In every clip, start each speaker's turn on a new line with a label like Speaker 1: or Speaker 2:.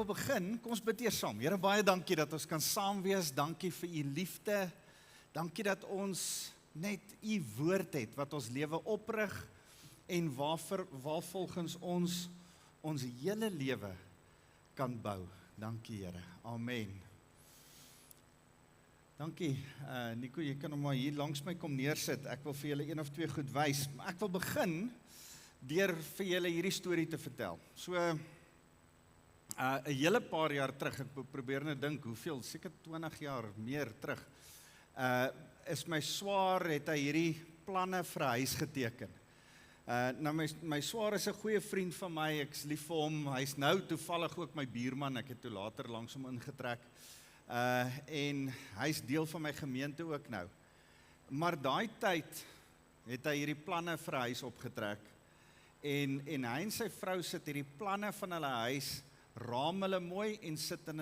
Speaker 1: wil begin, kom ons bid eers saam. Here, baie dankie dat ons kan saam wees. Dankie vir u liefde. Dankie dat ons net u woord het wat ons lewe oprig en waarvolgens ons hele lewe kan bou. Dankie Here. Amen. Dankie. Nico, jy kan hom maar hier langs my kom neersit. Ek wil vir julle een of twee goed wys. Maar ek wil begin deur vir julle hierdie storie te vertel. So 'n hele paar jaar terug, ek probeer nou dink hoeveel, seker 20 jaar meer terug, is my swaar, het hy hierdie planne vir 'n huis geteken. Nou my swaar is 'n goeie vriend van my, ek is lief vir hom, hy's nou toevallig ook my buurman, ek het toe later langs hom ingetrek, en hy's deel van my gemeente ook nou. Maar daai tyd het hy hierdie planne vir 'n huis opgetrek, en hy en sy vrou sit hierdie planne van hulle huis, raam hulle mooi en sit in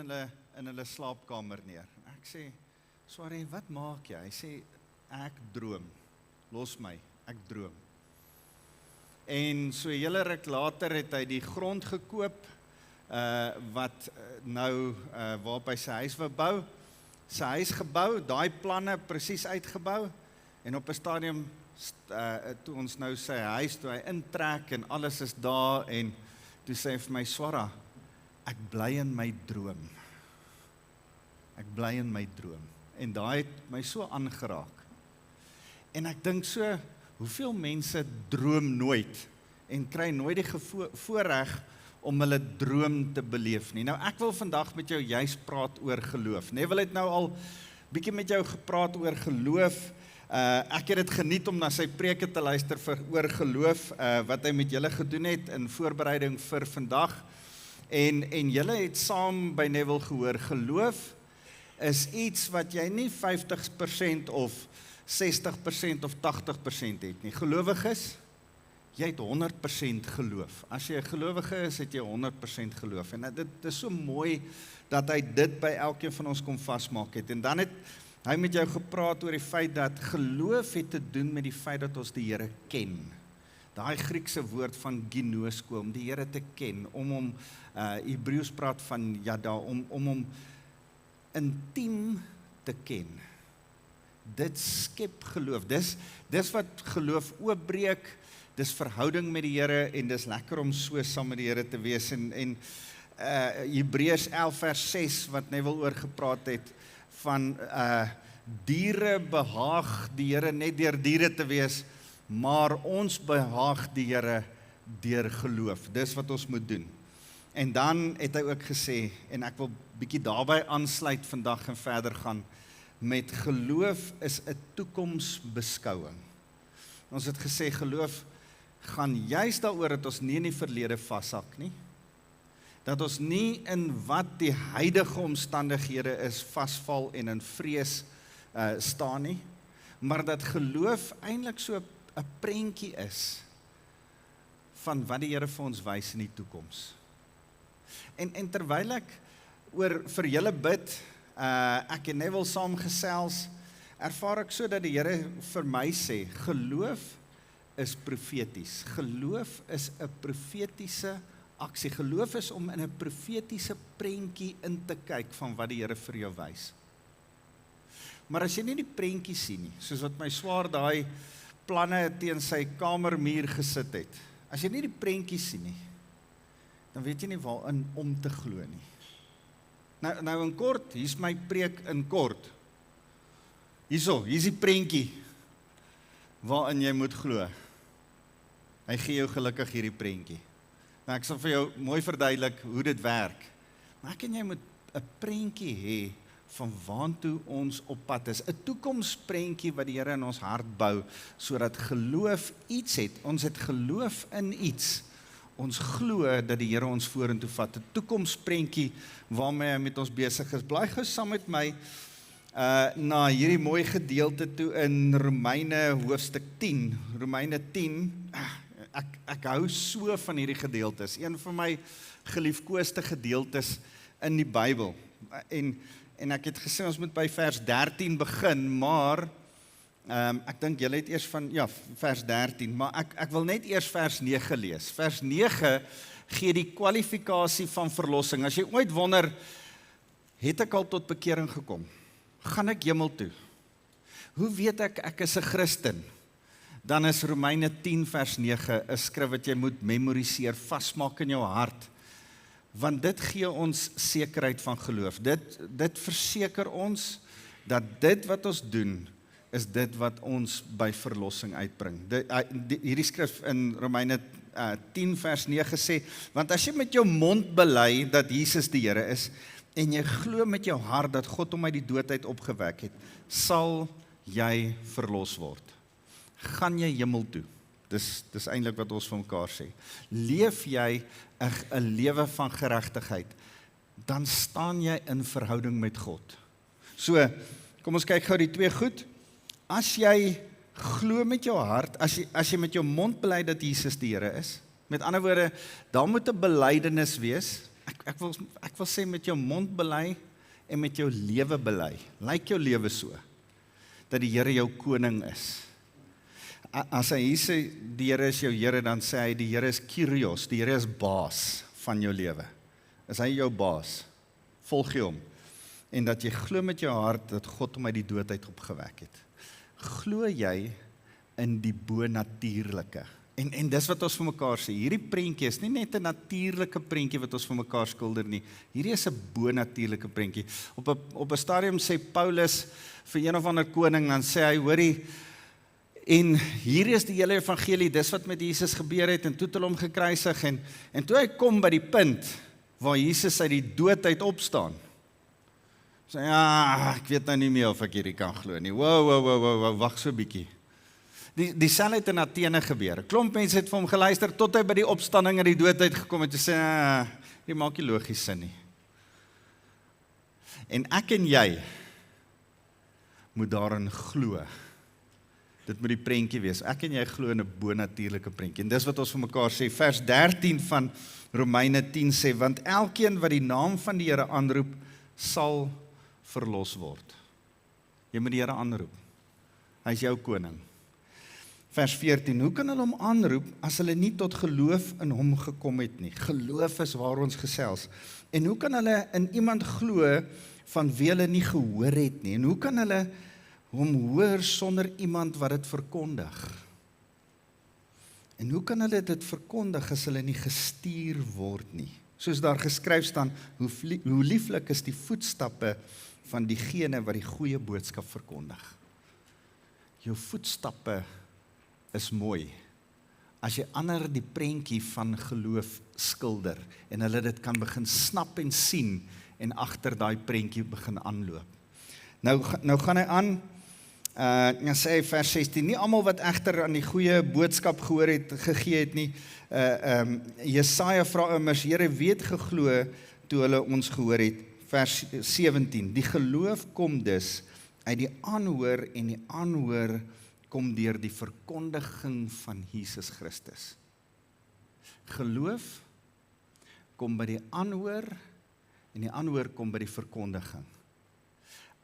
Speaker 1: hulle slaapkamer neer. Ek sê, Swarie, wat maak jy? Hy sê, ek droom. Los my, ek droom. En so 'n hele ruk later het hy die grond gekoop, wat nou waarop hy sy huis wou bou. Sy huis gebou, daai planne presies uitgebou, en op 'n stadium, toe ons nou sy huis, toe hy intrek en alles is daar, en toe sê hy vir my, Swara, ek bly in my droom. Ek bly in my droom. En daai het my so aangeraak. En ek dink so, hoeveel mense droom nooit en kry nooit die voorreg om hulle droom te beleef nie. Nou ek wil vandag met jou juist praat oor geloof. Neville het nou al bietjie met jou gepraat oor geloof. Ek het dit geniet om na sy preke te luister oor geloof, wat hy met julle gedoen het in voorbereiding vir vandag. En julle het saam by Neville gehoor, geloof is iets wat jy nie 50% of 60% of 80% het nie. Gelowig is, jy het 100% geloof. As jy 'n gelowige is, het jy 100% geloof. En dit is so mooi dat hy dit by elkeen van ons kom vasmaak het. En dan het hy met jou gepraat oor die feit dat geloof het te doen met die feit dat ons die Here ken. Daai Griekse woord van ginosko, om die Here te ken, om hom, Hebreëus praat van yada, om hom intiem te ken. Dit skep geloof. Dis wat geloof oopbreek, dis verhouding met die Here, en dis lekker om so saam met die Here te wees. En Hebreërs 11 vers 6, wat Neville oor gepraat het, van diere behaag die Here net deur diere te wees, maar ons behaag die Here deur geloof. Dis wat ons moet doen. En dan het hy ook gesê, en ek wil bietjie daarby aansluit vandag en verder gaan, met geloof is 'n toekomsbeskouing. Ons het gesê, geloof gaan juist daaroor dat ons nie in die verlede vashak nie, dat ons nie in wat die huidige omstandighede is vasval en in vrees staan nie, maar dat geloof eintlik so 'n prentjie is van wat die Here vir ons wys in die toekoms. En terwyl ek vir julle bid, ek en Neville saamgesels, ervaar ek so dat die Here vir my sê, geloof is profeties. Geloof is 'n profetiese aksie. Geloof is om in 'n profetiese prentjie in te kyk van wat die Here vir jou wys. Maar as jy nie die prentjie sien nie, soos wat my swaar daai planne teen sy kamermuur gesit het, as jy nie die prentjie sien nie, dan weet jy nie waarin om te glo nie. Nou in kort, hier's my preek in kort. Hier's die prentjie waarin jy moet glo. Hy gee jou gelukkig hierdie prentjie. Nou ek sal vir jou mooi verduidelik hoe dit werk. Maar ek en jy moet 'n prentjie hê van waantoe ons op pad is. 'n Toekomsprentjie wat die Here in ons hart bou, sodat geloof iets het. Ons het geloof in iets. Ons glo dat die Here ons vorentoe vat. 'n Toekomsprentjie waarmee hy met ons besig is. Blaai gou saam met my na hierdie mooi gedeelte toe in Romeine hoofstuk 10. Romeine 10, ek hou so van hierdie gedeeltes. Een van my geliefkoeste gedeeltes in die Bybel. En ek het gesê ons moet by vers 13 begin, maar Ek dink julle het eers van, ja, vers 13, maar ek wil net eers vers 9 lees. Vers 9 gee die kwalifikasie van verlossing. As jy ooit wonder, het ek al tot bekering gekom? Gaan ek hemel toe? Hoe weet ek is 'n Christen? Dan is Romeine 10 vers 9 'n skrif wat jy moet memoriseer, vasmaak in jou hart. Want dit gee ons sekerheid van geloof. Dit verseker ons dat dit wat ons doen, is dit wat ons by verlossing uitbring. Hierdie skrif in Romeine 10 vers 9 sê, want as jy met jou mond bely dat Jesus die Here is, en jy glo met jou hart dat God hom uit die dood uit opgewek het, sal jy verlos word. Gaan jy hemel toe? Dis eintlik wat ons vir mekaar sê. Leef jy 'n lewe van geregtigheid, dan staan jy in verhouding met God. So, kom ons kyk gou die twee goed. As jy glo met jou hart, as jy met jou mond bely dat Jesus die Here is, met ander woorde, daar moet 'n belydenis wees. Ek wil sê met jou mond bely en met jou lewe bely. Lyk jou lewe so, dat die Here jou koning is. As hy hier sê, die Here is jou Here, dan sê hy, die Here is Kyrios, die Here is baas van jou lewe. Is hy jou baas? Volg jy hom. En dat jy glo met jou hart, dat God hom uit die dood uit opgewek het. Glo jy in die bonatuurlike? En dis wat ons vir mekaar sê, hierdie prentjie is nie net 'n natuurlike prentjie wat ons vir mekaar skilder nie, hierdie is 'n bonatuurlike prentjie. Op 'n stadium sê Paulus vir een of ander koning, dan sê hy, hoorie, en hier is die hele evangelie, dis wat met Jesus gebeur het, en toe het hulle hom gekruisig, en toe hy kom by die punt, waar Jesus uit die dood uit opstaan, sê, ja, ek weet nou nie meer of ek hierdie kan glo nie, wow, wag so 'n bietjie. Dieselfde het in Athene gebeur. 'n Klomp mense het vir hom geluister tot hy by die opstanding uit die dood uitgekom het en sê, dit maak nie logies sin nie. En ek en jy moet daarin glo. Dit moet die prentjie wees. Ek en jy glo in 'n bonatuurlike prentjie. En dis wat ons vir mekaar sê. Vers 13 van Romeine 10 sê, want elkeen wat die naam van die Here aanroep, sal verlos word. Jy moet die Here aanroep. Hy is jou koning. Vers 14, hoe kan hulle hom aanroep as hulle nie tot geloof in hom gekom het nie? Geloof is waar ons gesels. En hoe kan hulle in iemand glo van wie hulle nie gehoor het nie? En hoe kan hulle hom hoor sonder iemand wat dit verkondig? En hoe kan hulle dit verkondig as hulle nie gestuur word nie? Soos daar geskryf staan, hoe lieflik is die voetstappe van diegene wat die goeie boodskap verkondig. Jou voetstappe is mooi, as jy ander die prentjie van geloof skilder, en hulle dit kan begin snap en sien, en agter daai prentjie begin aanloop. Nou gaan hy aan, dan sê hy vers 16, nie almal wat egter aan die goeie boodskap gehoor het, gegee het nie, Jesaja vra immers, Here, wie het geglo toe hulle ons gehoor het, vers 17, die geloof kom dus uit die aanhoor, en die aanhoor kom deur die verkondiging van Jesus Christus. Geloof kom by die aanhoor, en die aanhoor kom by die verkondiging.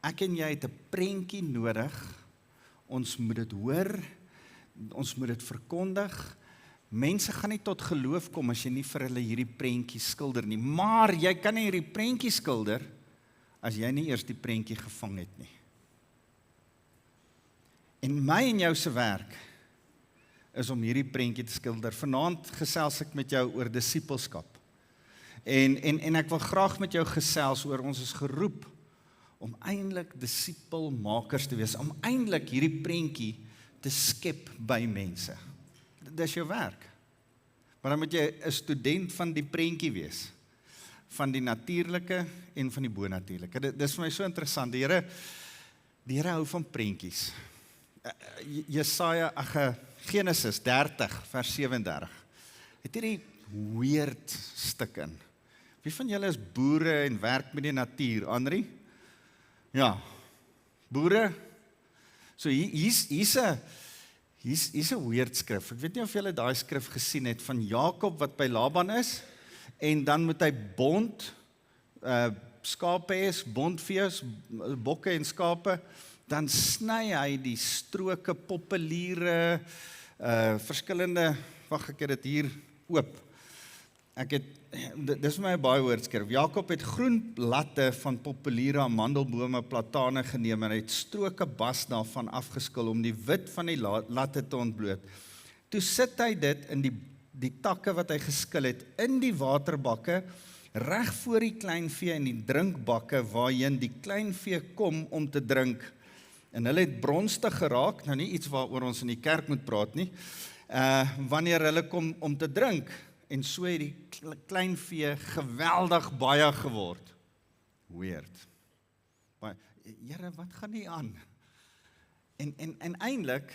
Speaker 1: Ek en jy het 'n prentjie nodig, ons moet dit hoor, ons moet dit verkondig. Mense gaan nie tot geloof kom as jy nie vir hulle hierdie prentjie skilder nie, maar jy kan nie hierdie prentjie skilder as jy nie eers die prentjie gevang het nie. En my en jou se werk is om hierdie prentjie te skilder. Vanaand gesels ek met jou oor disippelskap. En ek wil graag met jou gesels oor ons is geroep om eintlik disipelmakers te wees, om eintlik hierdie prentjie te skep by mense. Dis jou werk. Maar dan moet jy 'n student van die prentjie wees, van die natuurlike en van die bonatuurlike. Dit is vir my so interessant. Die Here hou van prentjies. Genesis 30 vers 37. Het hierdie weird stuk in. Wie van julle is boere en werk met die natuur, Andri? Ja, boere. So hier's 'n weird skrif. Ek weet nie of julle daai skrif gesien het van Jakob wat by Laban is, en dan moet hy bond skape hê, bondvee, bokke en skape, dan sny hy die stroke, populiere, verskillende, wag ek het dit hier oop. Dis vir my 'n baie woordskrif. Jakob het groen latte van populiere amandelbome, platane geneem en hy het stroke bas daarvan afgeskil om die wit van die latte te ontbloot. Toe sit hy dit in die takke wat hy geskil het, in die waterbakke, reg voor die kleinvee en die drinkbakke waarheen die kleinvee kom om te drink. En hulle het bronstig geraak, nou nie iets waaroor ons in die kerk moet praat nie, wanneer hulle kom om te drink. En so het die kleinvee geweldig baie geword. Weird. Maar, Here, wat gaan nie aan? En eintlik,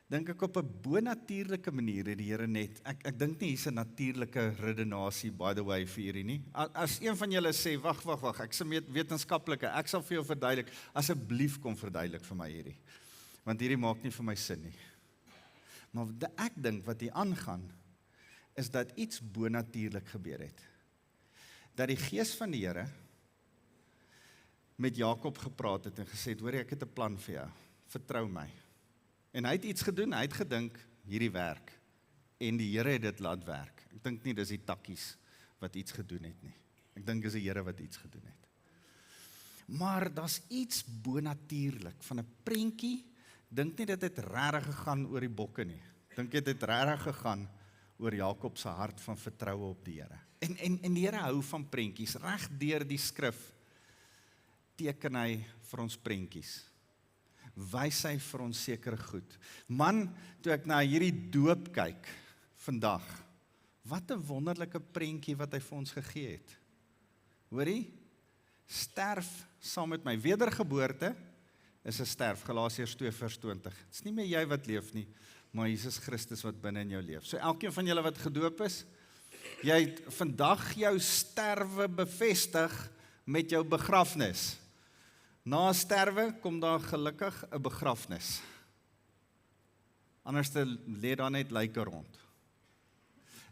Speaker 1: dink ek op 'n bonatuurlike manier het die Here net, ek dink nie hier's 'n natuurlike redenasie, by the way, vir hierdie nie. As een van julle sê, wag, ek's 'n wetenskaplike, ek sal vir jou verduidelik, asseblief kom verduidelik vir my hierdie. Want hierdie maak nie vir my sin nie. Maar ek dink wat hier aangaan, is dat iets bonatuurlik gebeur het. Dat die Gees van die Here met Jakob gepraat het en gesê het, hoor jy, ek het 'n plan vir jou, vertrou my. En hy het iets gedoen, hy het gedink, hierdie werk, en die Here het dit laat werk. Ek dink nie dis die takkies wat iets gedoen het nie. Ek dink dis die Here wat iets gedoen het. Maar daar's iets bonatuurlik, van 'n prentjie, dink nie dat dit regtig gegaan oor die bokke nie. Dink dit het regtig gegaan oor Jakob se hart van vertroue op die Here. En die Here hou van prentjies. Reg deur die skrif teken hy vir ons prentjies. Wys hy vir ons sekere goed. Man, toe ek na hierdie doop kyk vandag, wat 'n wonderlike prentjie wat hy vir ons gegee het. Hoorie? Sterf saam met my. Wedergeboorte is 'n sterf, Galasiërs 2:20. Dit is nie meer jy wat leef nie, maar Jesus Christus wat binne in jou leef. So elkeen van julle wat gedoop is, jy het vandag jou sterwe bevestig met jou begrafnis. Na sterwe kom daar gelukkig 'n begrafnis. Anders lê daar net lyke rond.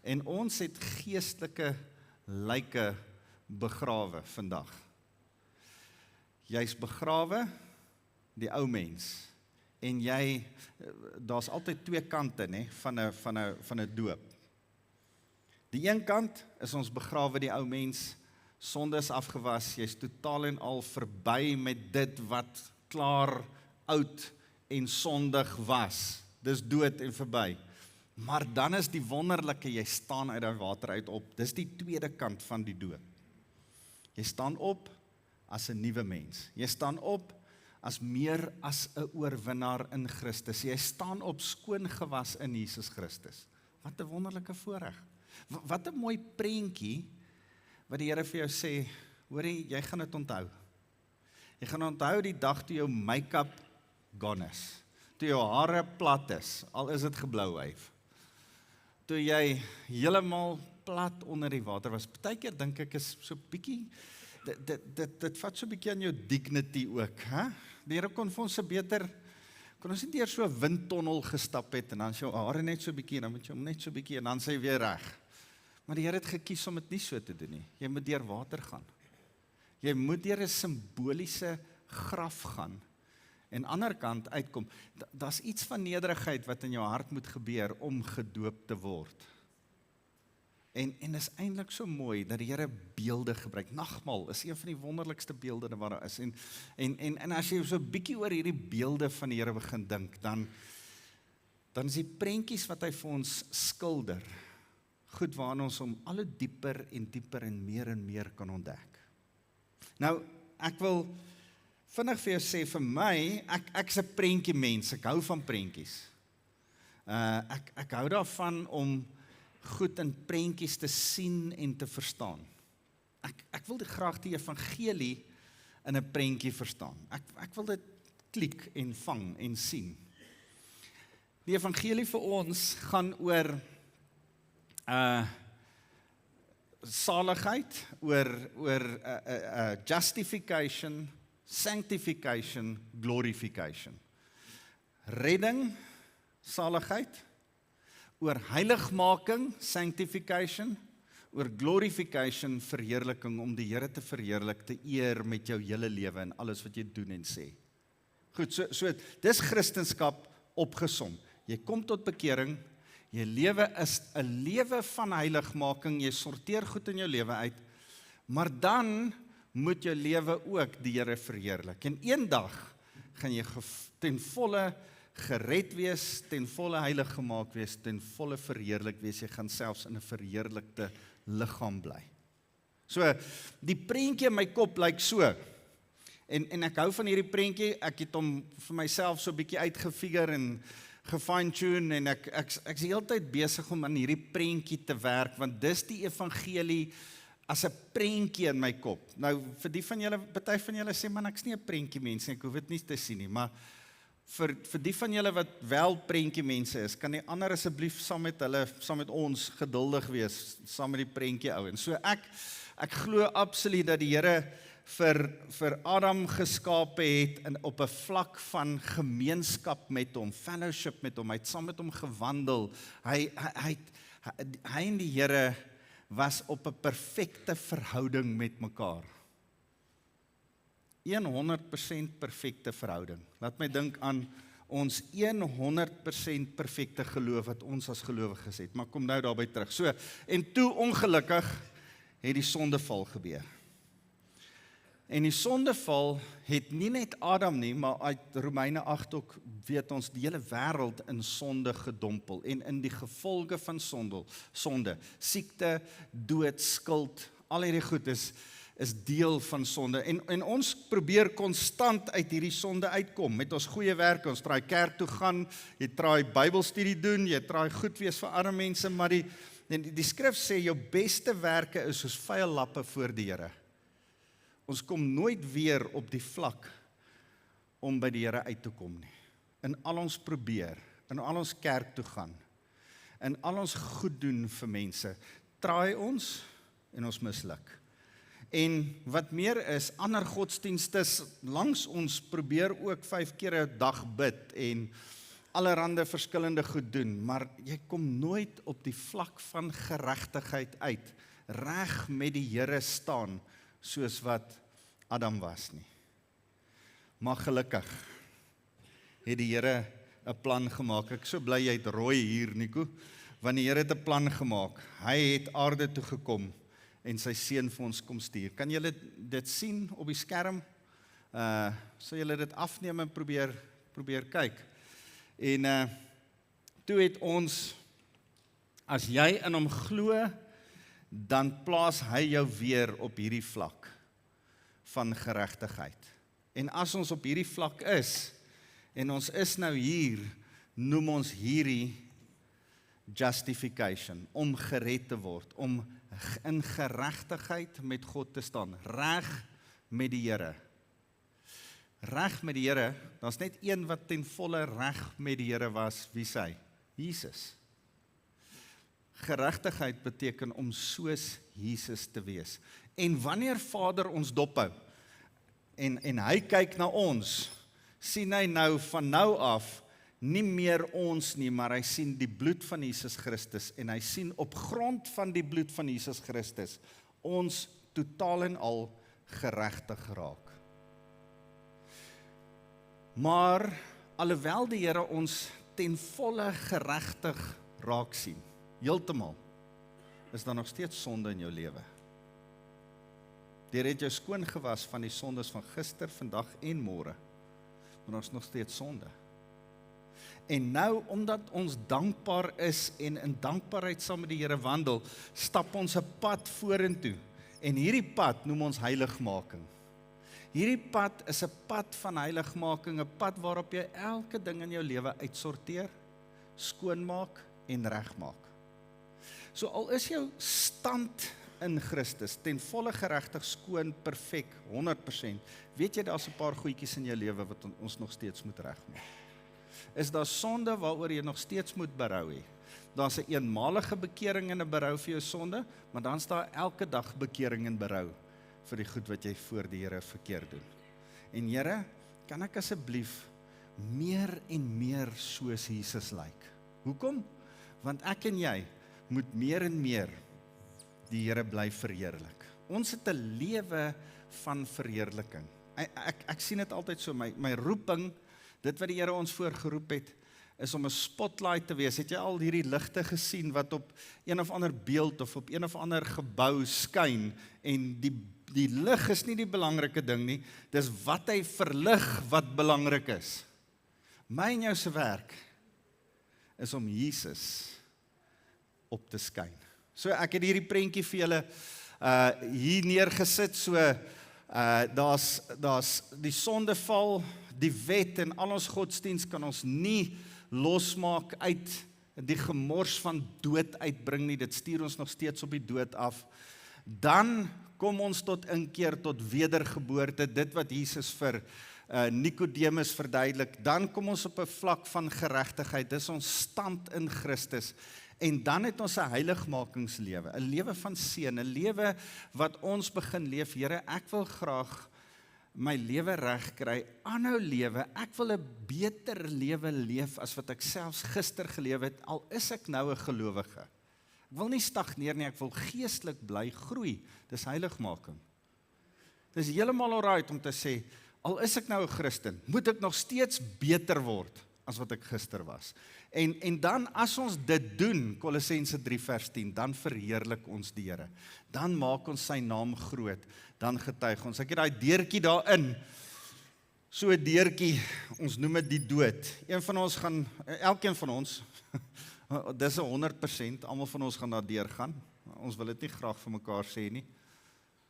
Speaker 1: En ons het geestelike lyke begrawe vandag. Jy's begrawe, die ou mens. En daar's altyd twee kante, né, van 'n doop. Die een kant is ons begrawe die ou mens, sonde is afgewas, jy's totaal en al verby met dit wat klaar oud en sondig was. Dis dood en verby. Maar dan is die wonderlike, jy staan uit daai water uit op. Dis die tweede kant van die doop. Jy staan op as 'n nuwe mens. Jy staan op as meer as 'n oorwinnaar in Christus. Jy staan op skoon gewas in Jesus Christus. Wat 'n wonderlike voorreg. Wat 'n mooi prentjie wat die Here vir jou sê, hoorie, jy gaan dit onthou. Jy gaan onthou die dag toe jou make-up gone is. Toe jou hare plat is, al is dit geblouwyf. Toe jy heeltemal plat onder die water was. Partykeer dink ek is so bietjie, dit vat so bietjie aan jou dignity ook, hè? Die Here kon vir ons kon ons nie eers so 'n windtonnel gestap het, en dan is jou hare net so bietjie, en dan moet jy hom net so bietjie, en dan sê jy weer reg. Maar die Here het gekies om dit nie so te doen nie. Jy moet deur water gaan. Jy moet deur 'n simboliese graf gaan, en aan die ander kant uitkom. Daar's iets van nederigheid wat in jou hart moet gebeur om gedoop te word. En is eintlik so mooi dat die Here beelde gebruik. Nagmaal is een van die wonderlikste beelde wat daar is. En as jy so 'n bietjie oor hierdie beelde van die Here begin dink, dan is die prentjies wat hy vir ons skilder, goed waarna ons hom al hoe dieper en meer kan ontdek. Nou, ek wil vinnig vir jou sê, vir my, ek's 'n prentjie mens, ek hou van prentjies. Ek hou daarvan om goed in prentjies te sien en te verstaan. Ek wil graag die evangelie in 'n prentjie verstaan. Ek wil dit klik en vang en sien. Die evangelie vir ons gaan oor saligheid, oor justification, sanctification, glorification. Redding, saligheid, oor heiligmaking, sanctification, oor glorification, verheerliking, om die Here te verheerlik, te eer met jou hele lewe en alles wat jy doen en sê. Goed, so dis Christendom opgesom. Jy kom tot bekering, jy lewe is 'n lewe van heiligmaking, jy sorteer goed in jou lewe uit, maar dan moet jou lewe ook die Here verheerlik. En eendag gaan jy ten volle gered wees, ten volle heilig gemaak wees, ten volle verheerlik wees, jy gaan selfs in 'n verheerlikte liggaam bly. So, die prentjie in my kop lyk so, en ek hou van hierdie prentjie, ek het hom vir myself so 'n bietjie uitgefigure en gefine-tune, en ek is die hele tyd besig om aan hierdie prentjie te werk, want dis die evangelie as 'n prentjie in my kop. Nou, vir die van julle, party van julle sê, man, ek's nie 'n prentjie mens nie, ek hoef dit nie te sien nie, maar vir die van julle wat wel prentjie mense is, kan die ander asseblief saam met ons geduldig wees, saam met die prentjie ou. En so ek glo absoluut dat die Here vir Adam geskape het op 'n vlak van gemeenskap met hom, fellowship met hom, hy het saam met hom gewandel, hy en die Here was op 'n perfekte verhouding met mekaar. 100% perfekte verhouding. Laat my dink aan ons 100% perfekte geloof wat ons as gelowiges het, maar kom nou daarby terug. So, en toe ongelukkig het die sondeval gebeur. En die sondeval het nie net Adam nie, maar uit Romeine 8 ook weet ons die hele wêreld in sonde gedompel en in die gevolge van sonde, siekte, dood, skuld, al hierdie goed is deel van sonde. En ons probeer konstant uit hierdie sonde uitkom met ons goeie werke, ons traai kerk toe gaan, jy traai Bybelstudie doen, jy traai goed wees vir arme mense, maar die skrif sê jou beste werke is soos vuil lappe voor die Here. Ons kom nooit weer op die vlak om by die Here uit te kom nie. In al ons probeer, in al ons kerk toe gaan, in al ons goed doen vir mense, traai ons en ons misluk. En wat meer is, ander godsdienstes langs ons probeer ook 5 keer 'n dag bid en allerhande verskillende goed doen, maar jy kom nooit op die vlak van geregtigheid uit, reg met die Here staan, soos wat Adam was nie. Maar gelukkig het die Here 'n plan gemaak. Ek so bly jy het rooi hier, Nico, want die Here het 'n plan gemaak. Hy het aarde toe gekom en sy seun vir ons kom stuur. Kan julle dit sien op die skerm? Sal julle dit afneem en probeer kyk. En toe het ons, as jy in hom glo, dan plaas hy jou weer op hierdie vlak van geregtigheid. En as ons op hierdie vlak is, en ons is nou hier, noem ons hierdie justification, om gered te word, om in geregtigheid met God te staan, reg met die Here. Reg met die Here, daar's net een wat ten volle reg met die Here was, wie sy? Jesus. Geregtigheid beteken om soos Jesus te wees. En wanneer Vader ons dophou, en hy kyk na ons, sien hy nou van nou af, nie meer ons nie, maar hy sien die bloed van Jesus Christus, en hy sien op grond van die bloed van Jesus Christus, ons totaal en al geregtig raak. Maar, alhoewel die Here ons ten volle geregtig raak sien, heeltemal, is daar nog steeds sonde in jou lewe. Die Here het jou skoon gewas van die sondes van gister, vandag en môre, maar ons nog steeds sonde. En nou, omdat ons dankbaar is en in dankbaarheid saam met die Here wandel, stap ons 'n pad vorentoe. En hierdie pad noem ons heiligmaking. Hierdie pad is 'n pad van heiligmaking, 'n pad waarop jy elke ding in jou lewe uitsorteer, skoonmaak en regmaak. So al is jou stand in Christus ten volle geregtig, skoon, perfek, 100%, weet jy daar's 'n paar goedjies in jou lewe wat ons nog steeds moet regmaak. Is daar sonde waaroor jy nog steeds moet berou hê? Daar's 'n eenmalige bekering en 'n berou vir jou sonde, maar dan's daar elke dag bekering en berou vir die goed wat jy voor die Here verkeerd doen. En Here, kan ek asseblief meer en meer soos Jesus lyk? Hoekom? Want ek en jy moet meer en meer die Here bly verheerlik. Ons het 'n lewe van verheerliking. Ek sien dit altyd so, my roeping Dit wat die Here ons voorgeroep het, is om 'n spotlight te wees. Het jy al hierdie ligte gesien wat op een of ander beeld of op een of ander gebou skyn en die lig is nie die belangrike ding nie, dis wat hy verlig wat belangrik is. My en jou se werk is om Jesus op te skyn. So ek het hierdie prentjie vir julle hier neergesit, so daar's die sondeval, die wet en al ons godsdienst kan ons nie losmaak uit die gemors van dood uitbring nie, dit stuur ons nog steeds op die dood af. Dan kom ons tot inkeer, tot wedergeboorte, dit wat Jesus vir Nicodemus verduidelik, dan kom ons op 'n vlak van geregtigheid, dis ons stand in Christus, en dan het ons 'n heiligmakingslewe, 'n lewe van seën, 'n lewe wat ons begin leef. Here, ek wil graag my lewe reg kry, aanhou lewe, ek wil 'n beter lewe leef as wat ek selfs gister geleef het, al is ek nou 'n gelowige. Ek wil nie stagneer nie, ek wil geestelik bly groei, dis heiligmaking. Dis heeltemal alright om te sê, al is ek nou 'n Christen, moet ek nog steeds beter word as wat ek gister was. En dan as ons dit doen, Kolossense 3 vers 10, dan verheerlik ons die Here. Dan maak ons sy naam groot, dan getuig ons. Ek het daai deurtjie daarin, so 'n deurtjie, ons noem dit die dood. Elkeen van ons, dis 100%, almal van ons gaan daar deur gaan. Ons wil dit nie graag vir mekaar sê nie.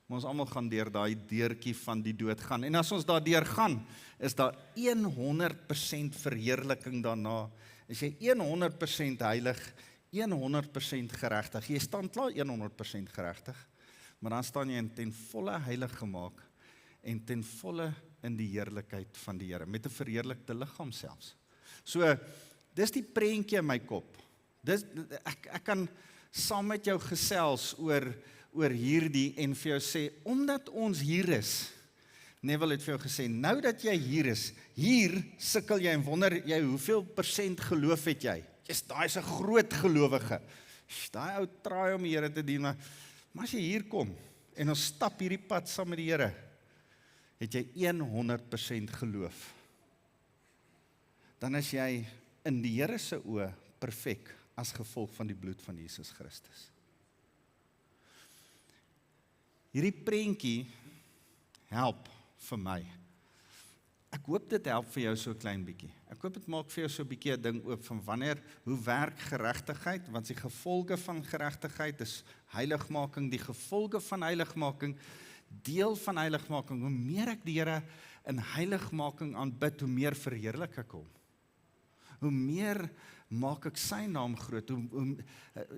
Speaker 1: Maar ons almal gaan deur daai deurtjie van die dood gaan. En as ons daar deur gaan, is daar 100% verheerliking daarna. Is jy 100% heilig, 100% geregtig. Jy staan klaar 100% geregtig, maar dan staan jy ten volle heilig gemaak en ten volle in die heerlikheid van die Here, met 'n verheerlikte liggaam selfs. So, dis die prentjie in my kop. Ek kan saam met jou gesels oor hierdie en vir jou sê, omdat ons hier is, Neville het vir jou gesê, nou dat jy hier is, hier sukkel jy en wonder jy hoeveel % geloof het jy? Daai is 'n groot gelowige. Daai ou traai om die Here te dien, maar as jy hier kom en ons stap hierdie pad saam met die Here, het jy 100% geloof. Dan is jy in die Here se oë perfek as gevolg van die bloed van Jesus Christus. Hierdie prentjie help vir my. Ek hoop dit help vir jou so 'n klein bietjie. Ek hoop dit maak vir jou so 'n bietjie 'n ding oop van hoe werk geregtigheid, want die gevolge van geregtigheid is heiligmaking, die gevolge van heiligmaking, deel van heiligmaking, hoe meer ek die Here in heiligmaking aanbid, hoe meer verheerlik ek hom. Hoe meer maak ek sy naam groot,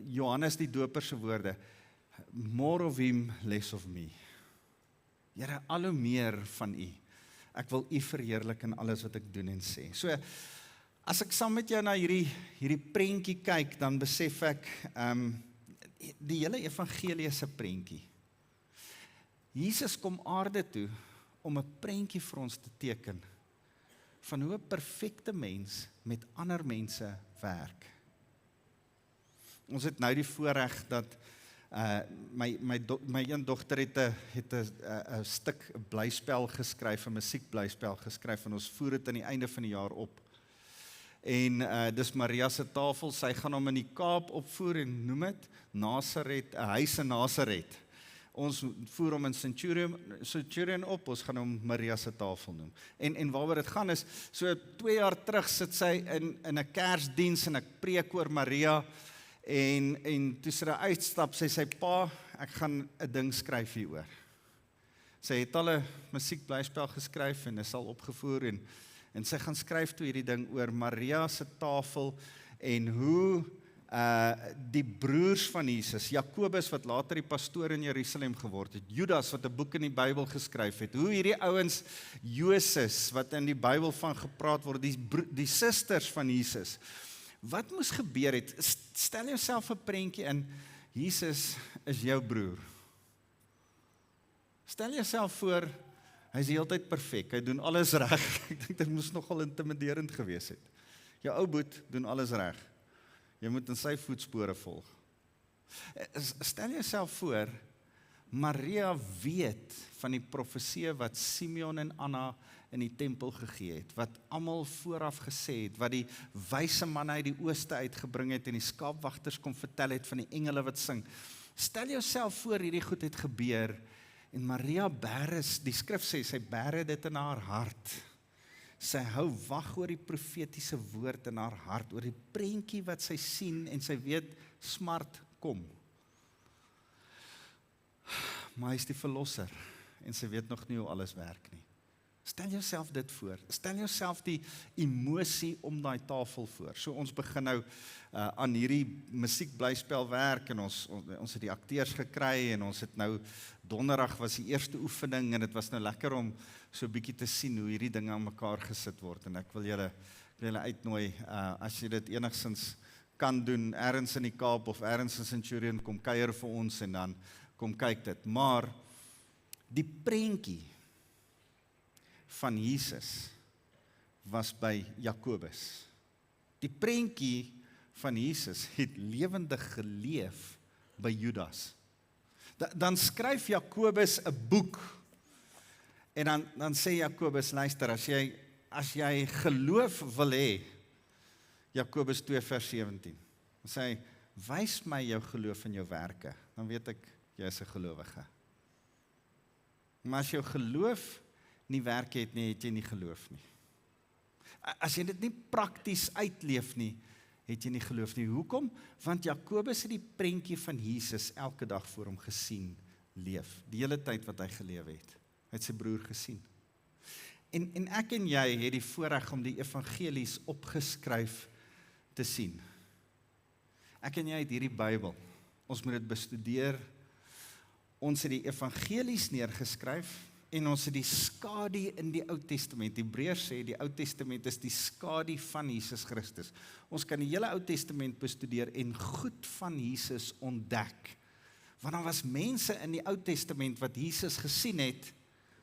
Speaker 1: Johannes die Doper se woorde, more of him, less of me. Here, al hoe meer van u. Ek wil u verheerlik in alles wat ek doen en sê. So, as ek saam met jou na hierdie prentjie kyk, dan besef ek die hele evangelie se prentjie. Jesus kom aarde toe om 'n prentjie vir ons te teken van hoe 'n perfekte mens met ander mense werk. Ons het nou die voorreg dat my een dogter het 'n stuk blyspel geskryf, 'n musiekblyspel geskryf, en ons voer dit aan die einde van die jaar op. En dis Maria se tafel, sy gaan hom in die Kaap opvoer en noem dit Nasaret, 'n huis in Nasaret. Ons voer hom in Centurion op, ons gaan hom Maria se tafel noem. En waaroor dit gaan is, so 2 jaar terug sit sy in 'n Kersdiens en ek preek oor Maria, en toe sy uitstap, sy pa, ek gaan 'n ding skryf hieroor. Sy het al 'n musiekblyspel geskryf en is al opgevoer, en sy gaan skryf toe hierdie ding oor Maria se tafel, en hoe die broers van Jesus, Jakobus wat later die pastoor in Jerusalem geword het, Judas wat 'n boek in die Bybel geskryf het, hoe hierdie ouens, Joses wat in die Bybel van gepraat word, die susters van Jesus, wat moes gebeur het? Stel jouself 'n prentjie in, Jesus is jou broer. Stel jouself voor, hy is die hele tyd perfek, hy doen alles reg. Ek dink dit moes nogal intimiderend gewees het. Jou ou boet doen alles reg. Jy moet in sy voetspore volg. Stel jouself voor, Maria weet van die profeseë wat Simeon en Anna in die tempel gegee het, wat almal vooraf gesê het, wat die wyse manne uit die ooste uitgebring het, en die skaapwagters kom vertel het van die engele wat sing. Stel jouself voor hierdie goed het gebeur, en Maria bære, die skrif sê, sy bære dit in haar hart. Sy hou wag oor die profetiese woord in haar hart, oor die prentjie wat sy sien, en sy weet, smart kom. Maar hy is die verlosser, en sy weet nog nie hoe alles werk nie. Stel jouself dit voor, stel jouself die emosie om daai tafel voor. So ons begin nou aan hierdie musiekblyspel werk, en ons het die akteurs gekry, en ons het nou, donderdag was die eerste oefening, en dit was nou lekker om so 'n bietjie te sien hoe hierdie dinge aan mekaar gesit word, en ek wil julle uitnooi, as jy dit enigstens kan doen, ergens in die Kaap, of ergens in Centurion, kom kuier vir ons, en dan kom kyk dit. Maar, die prentjie van Jesus was by Jakobus. Die prentjie van Jesus het lewendig geleef by Judas. Dan skryf Jakobus 'n boek, en dan sê Jakobus, luister, as jy geloof wil hê, Jakobus 2 vers 17, dan sê hy, wys my jou geloof in jou werke, dan weet ek, jy is 'n gelowige. Maar as jou geloof nie werk het nie, het jy nie geloof nie. As jy dit nie prakties uitleef nie, het jy nie geloof nie. Hoekom? Want Jakobus het die prentjie van Jesus elke dag voor hom gesien leef, die hele tyd wat hy geleef het. Hy het sy broer gesien. En ek en jy het die voorreg om die evangelies opgeskryf te sien. Ek en jy het hierdie Bybel, ons moet dit bestudeer, ons het die evangelies neergeskryf, en ons het die skadu in die Ou Testament. Hebreërs sê, die Ou Testament is die skadu van Jesus Christus. Ons kan die hele Ou Testament bestudeer, en goed van Jesus ontdek. Want daar was mense in die Ou Testament, wat Jesus gesien het,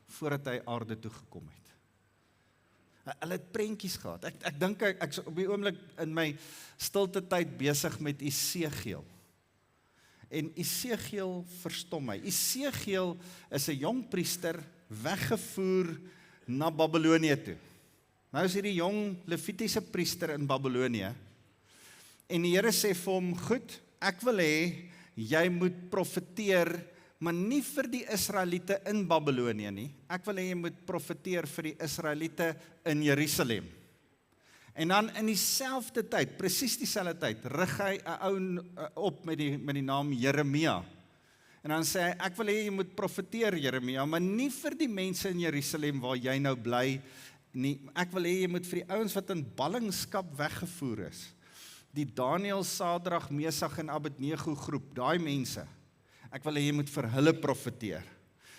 Speaker 1: voordat hy aarde toe gekom het. Hulle het prentjies gehad. Ek dink, ek is op die oomblik in my stilte tyd besig met Esegiel. En Esegiel verstom my. Esegiel is 'n jong priester, weggevoer na Babylonië toe. Nou is hierdie jong Levitiese priester in Babylonië, en die Here sê vir hom, goed, ek wil hê, jy moet profeteer, maar nie vir die Israeliete in Babylonië nie, ek wil hê jy moet profeteer vir die Israeliete in Jerusalem. En dan in dieselfde tyd, presies dieselfde tyd, rig hy 'n ou op met die naam Jeremia. En dan sê hy, ek wil hê jy moet profeteer, Jeremia, maar nie vir die mense in Jerusalem waar jy nou bly nie. Ek wil hê jy moet vir die ouens wat in ballingskap weggevoer is. Die Daniël, Sadrag, Mesach en Abednego groep, daai mense. Ek wil hê jy moet vir hulle profeteer.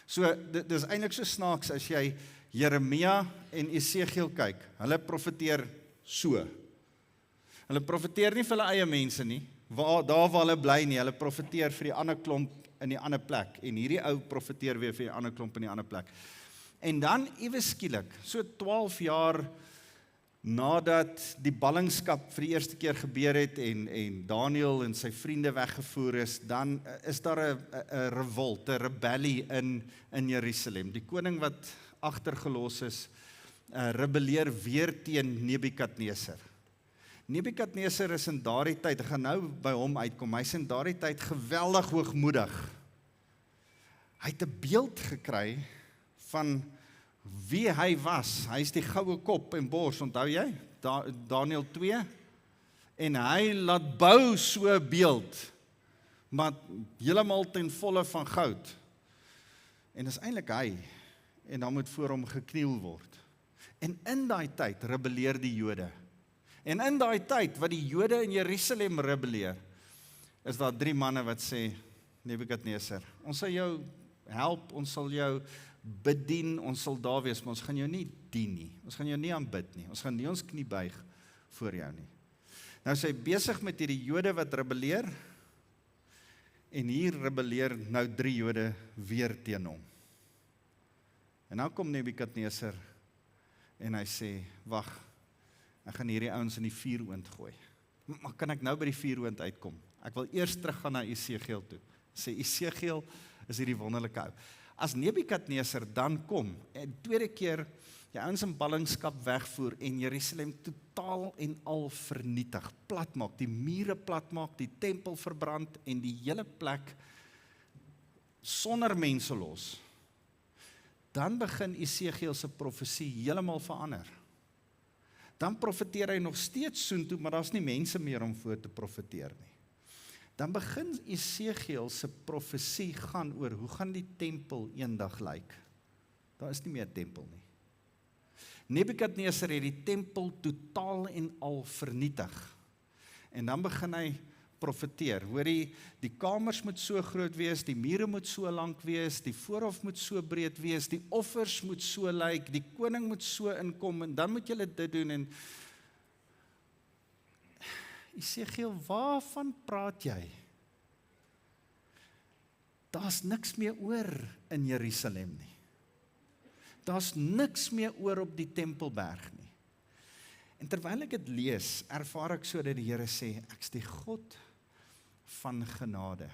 Speaker 1: So, dit is eintlik so snaaks as jy Jeremia en Esegiel kyk. Hulle profeteer so. Hulle profeteer nie vir hulle eie mense nie, daar waar hulle bly nie, hulle profeteer vir die ander klomp in die ander plek, en hierdie ou profeteer weer vir die ander klomp in die ander plek. En dan ewe skielik, so 12 jaar nadat die ballingskap vir die eerste keer gebeur het, en Daniël en sy vriende weggevoer is, dan is daar 'n revolt, 'n rebellie in Jerusalem. Die koning wat agtergelos is, rebelleer weer teen Nebukadneser. Nebukadneser is in daardie tyd, ek gaan nou by hom uitkom, hy is in daardie tyd geweldig hoogmoedig. Hy het 'n beeld gekry van wie hy was. Hy is die goue kop en bors, onthou jy? Daniël 2. En hy laat bou so 'n beeld, maar heeltemal ten volle van goud. En dis eintlik hy, en dan moet voor hom gekniel word. En in daai tyd rebelleer die Jode. En in daai tyd wat die Jode in Jerusalem rebelleer, is daar 3 manne wat sê, Nebukadneser, ons sal jou help, ons sal jou bedien, ons sal daar wees, maar ons gaan jou nie dien nie, ons gaan jou nie aanbid nie, ons gaan nie ons knie buig voor jou nie. Nou is hy besig met hierdie Jode wat rebelleer, en hier rebelleer nou 3 Jode weer teen hom. En nou kom Nebukadneser, en hy sê, wag, ek gaan hierdie ouens in die vuuroond gooi. Maar kan ek nou by die vuuroond uitkom? Ek wil eers teruggaan na Esegiel toe. Sê, Esegiel is hierdie wonderlike ou. as Nebukadneser dan kom, en tweede keer die ouens in ballingskap wegvoer en Jerusalem totaal en al vernietig, platmaak, die mure platmaak, die tempel verbrand en die hele plek sonder mense los, dan begin Esegiel se profesie heeltemal verander. Dan profeteer hy nog steeds soontoe, maar daar's nie mense meer om voor te profeteer nie. Dan begin Esegiel se profesie gaan oor, hoe gaan die tempel eendag lyk? Daar is nie meer tempel nie. Nebukadneser het die tempel totaal en al vernietig. En dan begin hy profeteer. Hoor die kamers moet so groot wees, die mure moet so lank wees, die voorhof moet so breed wees, die offers moet so lyk, die koning moet so inkom, en dan moet julle dit doen, en Esegiel, waarvan praat jy? Daar's niks meer oor in Jerusalem nie. Daar's niks meer oor op die Tempelberg nie. En terwyl ek dit lees, ervaar ek so dat die Here sê, ek is die God van genade.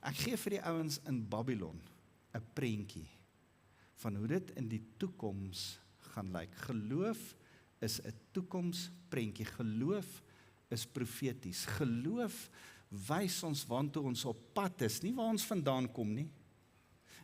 Speaker 1: Ek gee vir die ouens in Babylon 'n prentjie van hoe dit in die toekoms gaan lyk. Geloof is 'n toekomsprentjie. Geloof is profeties. Geloof wys ons waantoe ons op pad is, nie waar ons vandaan kom nie.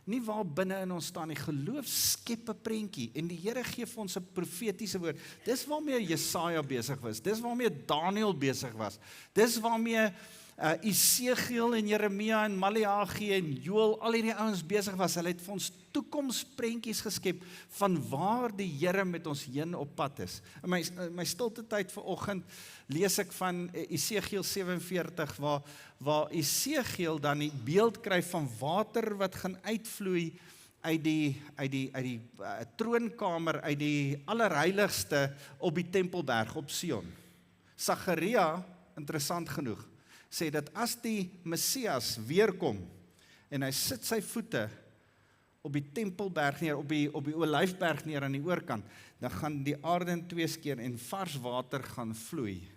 Speaker 1: Nie waar binne in ons staan nie. Geloof skep 'n prentjie en die Here gee vir ons 'n profetiese woord. Dis waarmee Jesaja besig was. Dis waarmee Daniël besig was. Dis waarmee Esegiel en Jeremia en Maleagi en Joël, al hierdie ouens besig was. Hulle het vir ons toekomsprentjies geskep van waar die Here met ons heen op pad is. In my stilte tyd vanoggend lees ek van Esegiel 47 waar Esegiel dan die beeld kry van water wat gaan uitvloei uit die troonkamer, uit die allerheiligste op die Tempelberg op Sion. Sagaria, interessant genoeg, sê dat as die Messias weerkom en hy sit sy voete op die Tempelberg neer, op die Olyfberg neer aan die oorkant, dan gaan die aarde in twee skeur en vars water gaan vloei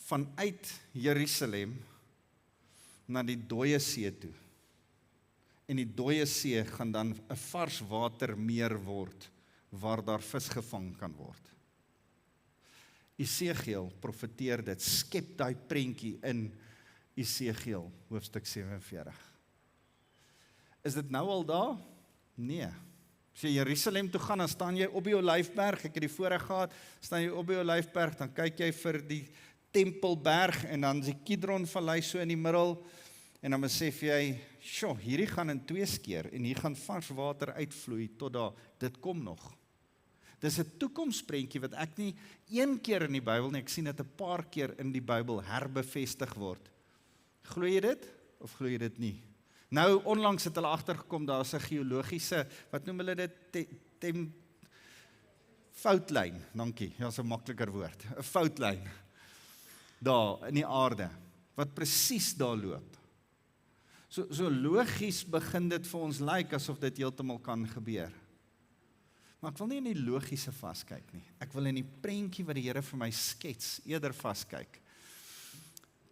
Speaker 1: vanuit Jerusalem na die dooie see toe. En die dooie see gaan dan 'n vars watermeer word waar daar vis gevang kan word. Esegiel profeteer dit, skep daai prentjie in Esegiel hoofstuk 47. Is dit nou al daar? Nee. As jy Jerusalem toe gaan, dan staan jy op die Olyfberg, ek het die voorreg gehad, staan jy op die Olyfberg, dan kyk jy vir die Tempelberg en dan die Kidron-vallei so in die middel en dan besef jy, sjoe, hierdie gaan in twee skeer en hier gaan vars water uitvloei tot daar, dit kom nog. Dis 'n toekomsprentjie wat ek nie een keer in die Bybel nie, ek sien dit 'n paar keer in die Bybel herbevestig word. Glo jy dit of glo jy dit nie? Nou onlangs het hulle agtergekom daar's 'n geologiese, wat noem hulle dit, foutlyn, dankie, ja, so 'n makliker woord, 'n foutlyn daar in die aarde wat presies daar loop. So logies begin dit vir ons lyk asof dit heeltemal kan gebeur. Maar ek wil nie in die logiese vaskyk nie. Ek wil in die prentjie wat die Here vir my skets eerder vaskyk.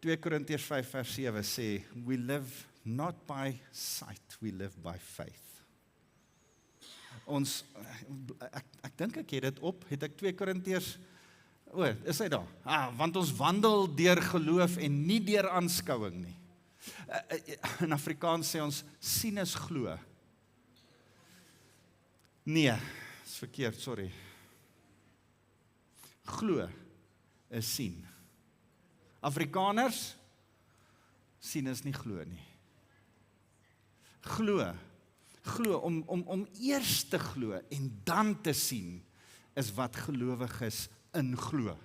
Speaker 1: 2 Korintiërs 5 vers 7 sê, we live not by sight, we live by faith. Ek dink ek het dit op, het ek 2 Korintiërs, is hy daar? Want ons wandel deur geloof en nie deur aanskouing nie. In Afrikaans sê ons, sien is glo. Nee, is verkeerd, sorry. Glo is sien. Afrikaners, sien is nie glo nie. Glo, om eers te glo en dan te sien, is wat gelowiges in glo.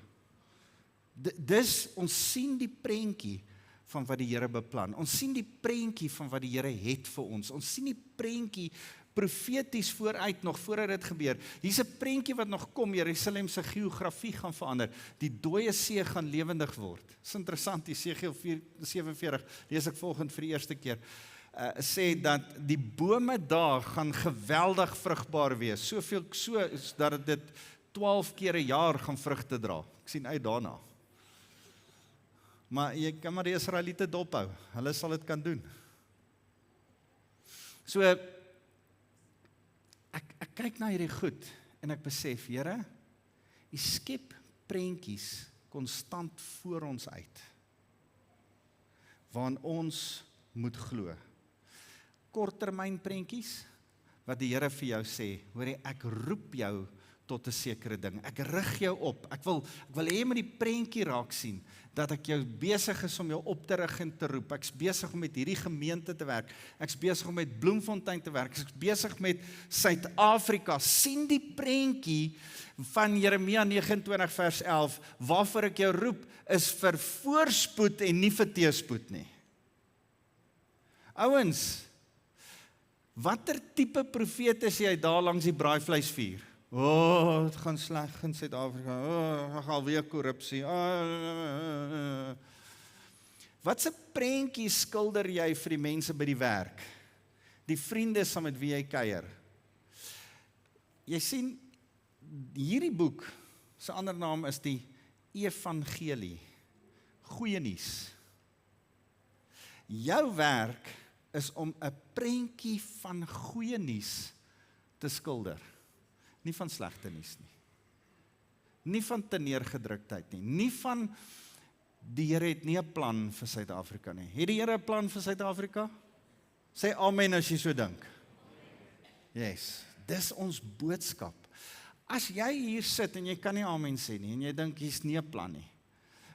Speaker 1: Dis, ons sien die prentjie van wat die Here beplan. Ons sien die prentjie van wat die Here het vir ons. Ons sien die prentjie profeties vooruit, nog voordat dit gebeur. Hier's 'n prentjie wat nog kom, Jerusalem se geografie gaan verander. Die dooie see gaan lewendig word. Dis interessant, Esegiel 47, lees ek volgende vir die eerste keer, sê dat die bome daar gaan geweldig vrugbaar wees. Soveel so dat dit 12 keer 'n jaar gaan vrugte dra. Ek sien uit daarna. Maar jy kan maar die Israeliete dophou. Hulle sal dit kan doen. So, ek kyk na hierdie goed, en ek besef, Here, U skep prentjies konstant voor ons uit, waarin ons moet glo. Korttermyn prentjies, wat die Here vir jou sê, hoor jy, ek roep jou tot 'n sekere ding, ek rig jou op, ek wil hê jy moet die prentjie raak sien, dat ek jou besig is om jou op te rig en te roep, ek's besig om met hierdie gemeente te werk, ek's besig om met Bloemfontein te werk, ek's besig met Suid-Afrika, sien die prentjie van Jeremia 29 vers 11, waarvoor ek jou roep, is vir voorspoed en nie vir teëspoed nie. Ouens, watter tipe profeet is jy daar langs die braaivleisvuur? Het gaan sleg in Suid-Afrika, ek gaan weer korrupsie. Wat se prentjie skilder jy vir die mense by die werk? Die vriende saam met wie jy kuier? Jy sien, hierdie boek, sy ander naam is die Evangelie, goeie nuus. Jou werk is om 'n prentjie van goeie nuus te skilder. Nie van slegte nuus nie. Nie van te neergedruktheid nie. Nie van, die Here het nie 'n plan vir Suid-Afrika nie. Het die Here 'n plan vir Suid-Afrika? Sê amen as jy so dink. Yes, dis ons boodskap. As jy hier sit en jy kan nie amen sê nie, en jy dink hier's nie 'n plan nie,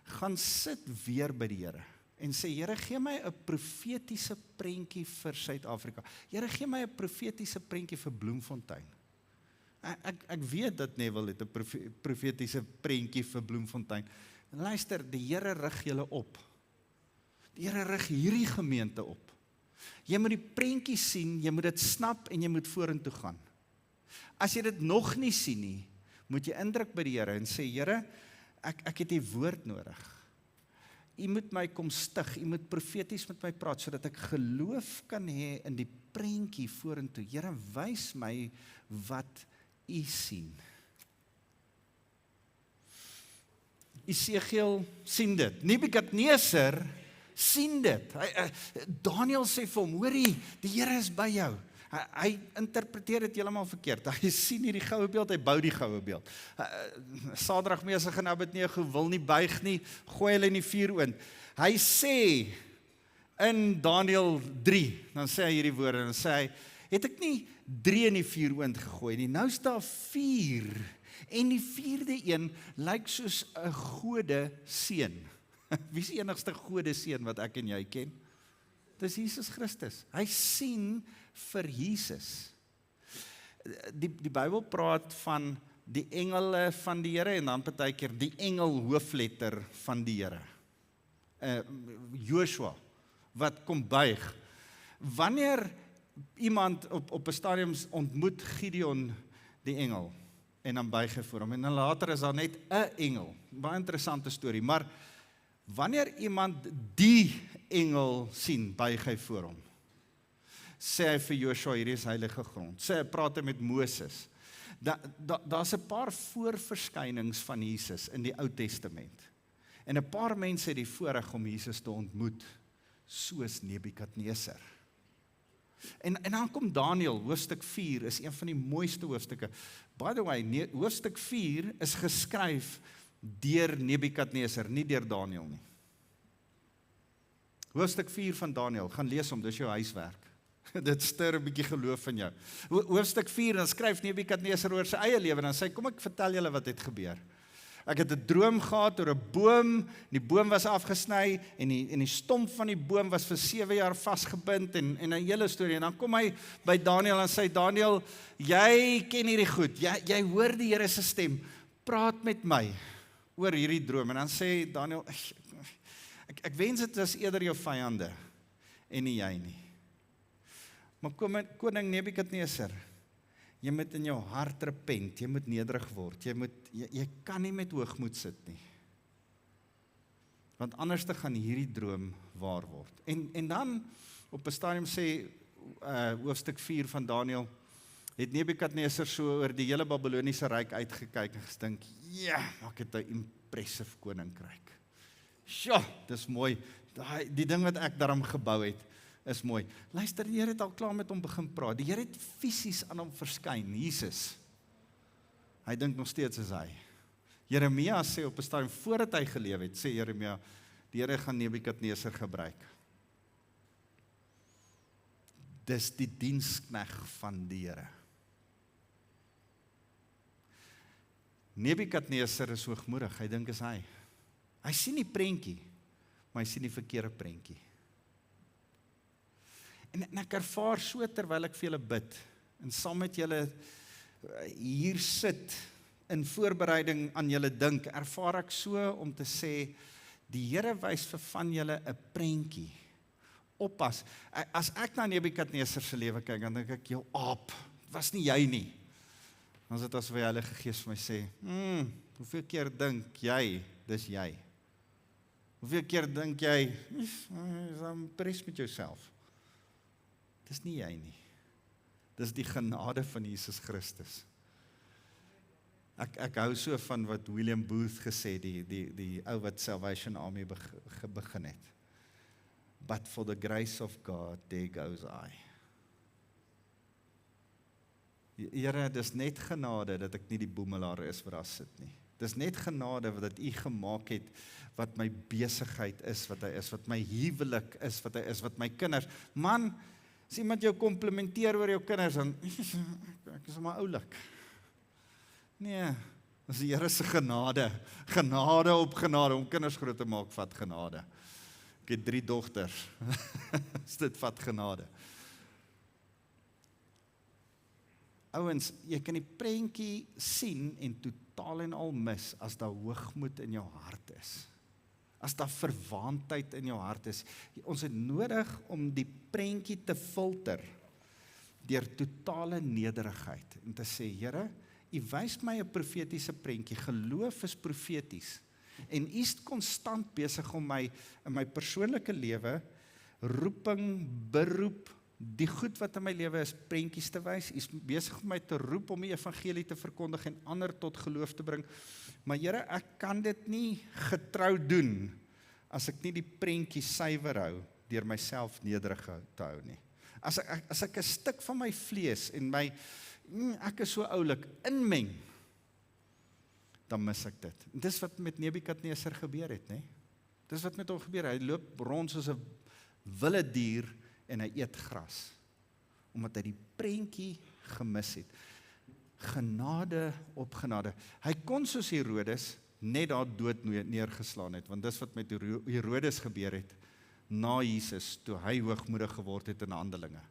Speaker 1: gaan sit weer by die Here en sê, Here, gee my 'n profetiese prentjie vir Suid-Afrika. Here, gee my 'n profetiese prentjie vir Bloemfontein. Ek weet dat Neville het 'n profetiese prentjie vir Bloemfontein. En luister, die Here rig julle op. Die Here rig hierdie gemeente op. Jy moet die prentjie sien, jy moet dit snap en jy moet vorentoe gaan. As jy dit nog nie sien nie, moet jy indruk by die Here en sê, Here, ek het U woord nodig. U moet my kom stig, U moet profeties met my praat, sodat ek geloof kan hê in die prentjie vorentoe. Here, wys my wat U sien. Esegiel sien dit. Nebukadneser sien dit. Daniel sê vir hom, hoorie, die Here is by jou. Hy interpreteer dit heeltemal verkeerd. Hy sien hierdie goue beeld, hy bou die goue beeld. Sadrag, Mesach en Abednego wil nie buig nie, gooi hulle in die vuuroond. Hy sê in Daniel 3, dan sê hy hierdie woorde, dan sê hy, het ek nie 3 in die vuuroond gegooi nie, nou is daar 4, en die 4de een lyk soos 'n gode seun. Wie is die enigste gode seun wat ek en jy ken? Dis Jesus Christus. Hy sien vir Jesus. Die Bybel praat van die engele van die Here en dan partykeer die engel hoofletter van die Here. Joshua, wat kom buig. Wanneer iemand op 'n stadium ontmoet Gideon die engel en dan buig hy voor hom en dan later is daar net 'n engel. Baie interessante storie, maar wanneer iemand die engel sien, buig hy voor hom. Sê hy vir Joshua, hierdie is heilige grond. Sê hy, praat hy met Moses. Daar's 'n paar voorverskynings van Jesus in die Ou Testament. En 'n paar mense het die voorreg om Jesus te ontmoet, soos Nebukadneser. En dan kom Daniel, hoofstuk 4, is een van die mooiste hoofstukke. By the way, hoofstuk 4 is geskryf deur Nebukadneser, nie deur Daniel nie. Hoofstuk 4 van Daniel, gaan lees hom, dis jou huiswerk. Dit stuur 'n bietjie geloof in jou. Hoofstuk 4, dan skryf Nebukadneser oor sy eie lewe, dan sê hy, kom ek vertel julle wat het gebeur. Ek het 'n droom gehad oor 'n boom, die boom was afgesny, en die stomp van die boom was vir 7 jaar vasgebind, en 'n hele storie, en dan kom hy by Daniel en sê, Daniel, jy ken hierdie goed, jy hoor die Here se stem, praat met my oor hierdie droom, en dan sê Daniel, ek wens dit was eerder jou vyande, en nie jy nie. Maar koning Nebukadneser, jy moet in jou hart repent, jy moet nederig word, jy kan nie met hoogmoed sit nie. Want anders te gaan hierdie droom waar word. En dan, op 'n stadium sê, hoofstuk 4 van Daniel, het Nebukadneser so oor die hele Babyloniese ryk uitgekyk en gedink, ja, ek het 'n impressive koninkryk. Sjoe, dis mooi, die ding wat ek daarom gebou het, is mooi. Luister, die Here het al klaar met hom begin praat. Die Here het fisies aan hom verskyn, Jesus. Hy dink nog steeds is hy. Jeremia sê op 'n stadium voordat hy geleef het, sê Jeremia, die Here gaan Nebukadneser gebruik. Dis die diensknegt van die Here. Nebukadneser is hoogmoedig, hy dink is hy. Hy sien die prentjie, maar hy sien die verkeerde prentjie. En ek ervaar so terwyl ek vir julle bid, en saam met julle hier sit, in voorbereiding aan julle dink, ervaar ek so om te sê, die Here wys vir van julle 'n prentjie. Oppas, as ek na Nebukadneser se lewe kyk, dan dink ek, jou aap, was nie jy nie. Dan is dit asof die Heilige Gees vir my sê, hoeveel keer dink jy, dis jy? Hoeveel keer dink jy, is impressed met jouself? Dis nie jy nie. Dis die genade van Jesus Christus. Ek hou so van wat William Booth gesê, die ou wat Salvation Army begin het. But for the grace of God, there goes I. Here, dis net genade dat ek nie die boemelaar is wat daar sit nie. Dis net genade wat U gemaak het, wat my besigheid is, wat hy is, wat my huwelik is, wat hy is, wat my kinders. Man, as iemand jou komplimenteer oor jou kinders, dan ek is maar oulik. Nee, dis die Here se genade. Genade op genade, om kinders groot te maak, vat genade. Ek het 3 dogters. Dit vat genade. Ouens, jy kan die prentjie sien en totaal en al mis as daar hoogmoed in jou hart is. As daar verwaandheid in jou hart is. Ons het nodig om die prentjie te filter deur totale nederigheid en te sê, Here, U wys my 'n profetiese prentjie. Geloof is profeties. En U is konstant besig om my in my persoonlike lewe roeping, beroep, die goed wat in my lewe is, prentjies te wys. U is besig om my te roep om die evangelie te verkondig en ander tot geloof te bring. Maar Here, ek kan dit nie getrou doen as ek nie die prentjie suiwer hou deur myself nederig te hou nie. As ek 'n stuk van my vlees en my ek is so oulik inmeng, dan mis ek dit. En dis wat met Nebukadneser gebeur het, né? Dis wat met hom gebeur. Hy loop rond soos 'n wilde dier en hy eet gras, omdat hy die prentjie gemis het. Genade op genade. Hy kon soos Herodes net daar dood neergeslaan het, want dis wat met Herodes gebeur het, na Jesus, toe hy hoogmoedig geword het in Handelinge.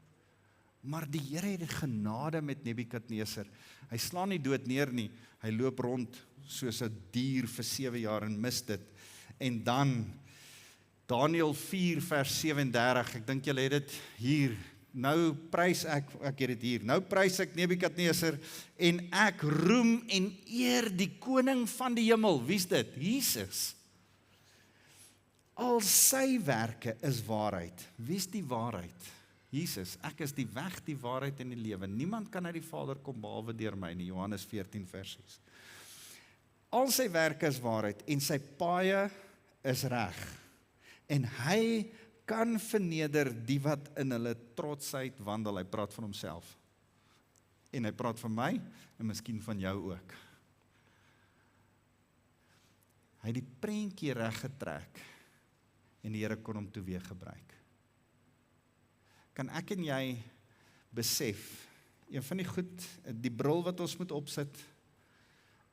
Speaker 1: Maar die Here het genade met Nebukadneser. Hy slaan nie dood neer nie, hy loop rond soos 'n dier vir 7 jaar en mis dit. En dan, Daniël 4 vers 37, ek dink julle het dit hier, nou prys ek het dit hier, nou prys ek Nebukadneser, en ek roem en eer die koning van die hemel. Wie is dit? Jesus. Al sy werke is waarheid. Wie is die waarheid? Jesus, ek is die weg, die waarheid en die lewe. Niemand kan uit die Vader kom behalwe deur my nie, Johannes 14 vers 6. Al sy werke is waarheid en sy paaie is reg. En hy kan verneder die wat in hulle trotsheid wandel. Hy praat van homself. En hy praat van my en miskien van jou ook. Hy het die prentjie reg getrek en die Here kon hom toe weer gebruik. Kan ek en jy besef, een van die goed, die bril wat ons moet opsit,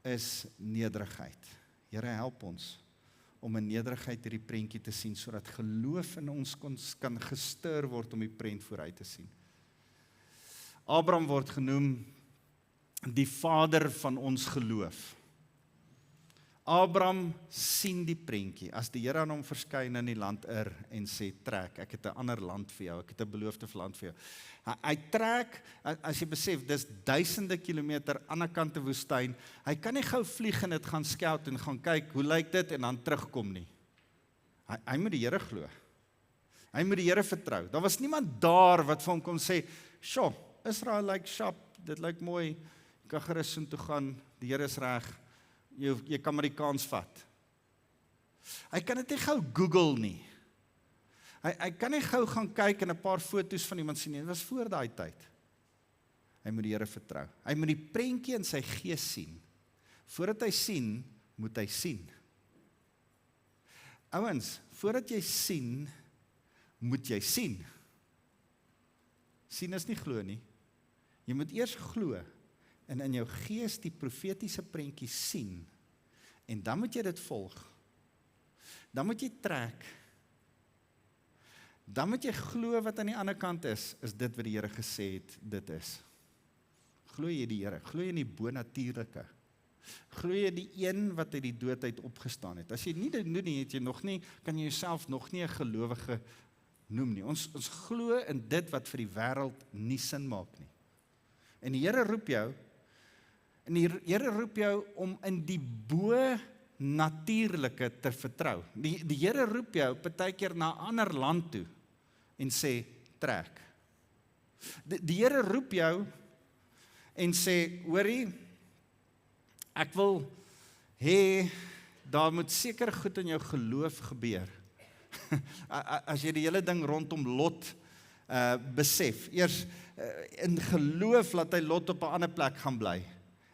Speaker 1: is nederigheid. Here, help ons om in nederigheid hierdie prentjie te sien, sodat geloof in ons kan gestuur word om die prent vooruit te sien. Abraham word genoem die vader van ons geloof. Abraham sien die prentjie, as die Here aan hom verskyn in die land en sê, trek, ek het 'n ander land vir jou, ek het 'n beloofde land vir jou. Hy trek, as jy besef, dis duisende kilometer aan die kant die woestyn, hy kan nie gou vlieg en dit gaan scout en gaan kyk, hoe lyk dit, en dan terugkom nie. Hy moet die Here glo. Hy moet die Here vertrou. Daar was niemand daar wat vir hom kon sê, "Sjoe, Israel lyk sharp, dit lyk mooi, jy kan gerus soontoe gaan, die Here is reg, jy kan maar die kans vat." Hy kan dit nie gou Google nie. Hy kan nie gou gaan kyk en 'n paar foto's van iemand sien nie. Dit was voor daai tyd. Hy moet die Here vertrou. Hy moet die prentjie in sy gees sien. Voordat hy sien, moet hy sien. Ouens, voordat jy sien, moet jy sien. Sien is nie glo nie. Jy moet eers glo en in jou gees die profetiese prentjie sien. En dan moet jy dit volg. Dan moet jy trek. Dan moet jy glo wat aan die ander kant is dit wat die Here gesê het, dit is. Glo jy die Here? Glo jy in die bonatuurlike? Glo jy die een wat uit die dood uit opgestaan het? As jy nie dit doen nie, het jy nog nie, kan jy jouself nog nie 'n gelowige noem nie. Ons glo in dit wat vir die wêreld nie sin maak nie. En die Here roep jou, om in die bo-natuurlike te vertrou. Die Here roep jou partykeer na 'n ander land toe en sê, trek. Die Here roep jou en sê, hoorie, ek wil hê, daar moet seker goed in jou geloof gebeur. As jy die hele ding rondom Lot besef, eers in geloof laat hy Lot op 'n ander plek gaan bly,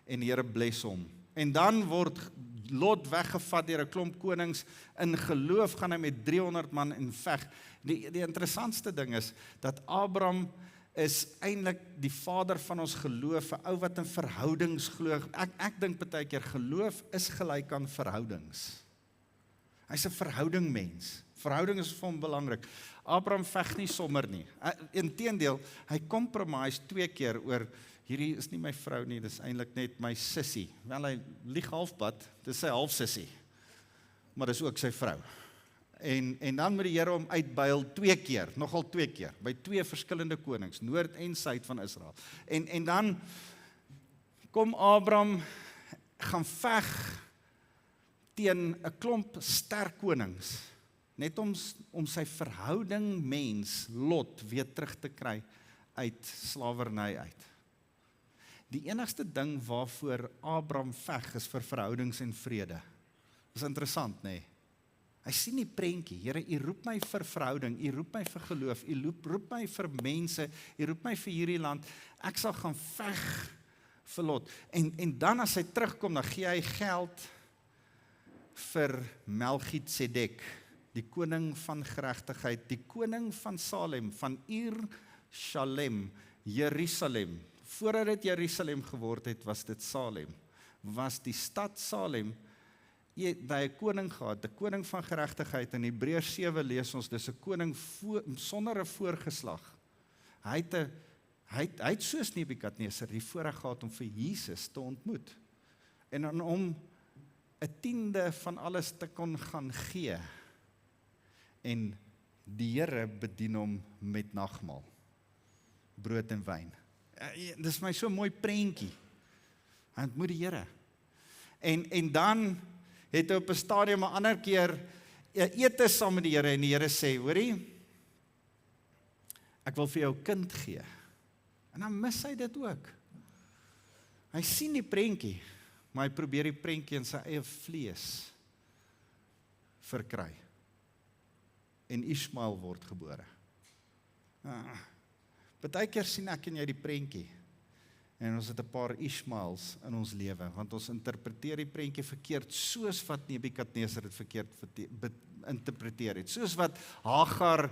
Speaker 1: en die Here bless hom. En dan word Lot weggevat deur 'n klomp konings, in geloof gaan hy met 300 man en veg. Die interessantste ding is, dat Abraham is eintlik die vader van ons geloof, 'n ou wat in verhoudings glo. Ek dink baie keer geloof is gelyk aan verhoudings. Hy's 'n verhoudingmens. Verhouding is vir hom belangrik. Abraham veg nie sommer nie. Inteendeel, hy compromise 2 keer oor, hierdie is nie my vrou nie, dis eintlik net my sussie. Wel, hy lieg halfpad, dis sy halfsussie. Maar dis ook sy vrou. En dan moet die Here hom uitbuil 2 keer, nogal 2 keer, by 2 verskillende konings, noord en suid van Israel. En dan kom Abraham, gaan veg teen 'n klomp sterk konings, net om sy verhouding mens, Lot, weer terug te kry uit slawerny uit. Die enigste ding waarvoor Abraham veg is vir verhoudings en vrede. Dis interessant, nê? Nee? Hy sien die prentjie, Here, U roep my vir verhouding, U roep my vir geloof, U roep my vir mense, U roep my vir hierdie land, ek sal gaan veg vir Lot. En dan as hy terugkom, dan gee hy geld vir Melchizedek, die koning van geregtigheid, die koning van Salem, van Shalem, Jerusalem. Voordat dit Jerusalem geword het, was dit Salem. Was die stad Salem, by 'n koning gehad, 'n koning van geregtigheid. In Hebreërs 7 lees ons, dis 'n koning sonder 'n voorgeslag. Hy het soos Nebukadneser die voorreg gehad om vir Jesus te ontmoet. En dan om 'n 10de van alles te kon gaan gee. En die Here bedien hom met nagmaal, brood en wyn. Dis my so mooi prentjie. Hy ontmoet die Here. En dan het hy op 'n stadium 'n ander keer ete saam met die Here, en die Here sê, hoorie, ek wil vir jou kind gee. En dan mis hy dit ook. Hy sien die prentjie, maar hy probeer die prentjie in sy eie vlees verkry. En Ismael word gebore. Partykeer sien ek en jy die prentjie, en ons het 'n paar Ismaels in ons lewe, want ons interpreteer die prentjie verkeerd, soos wat Nebukadneser dit verkeerd interpreteer het, soos wat Hagar,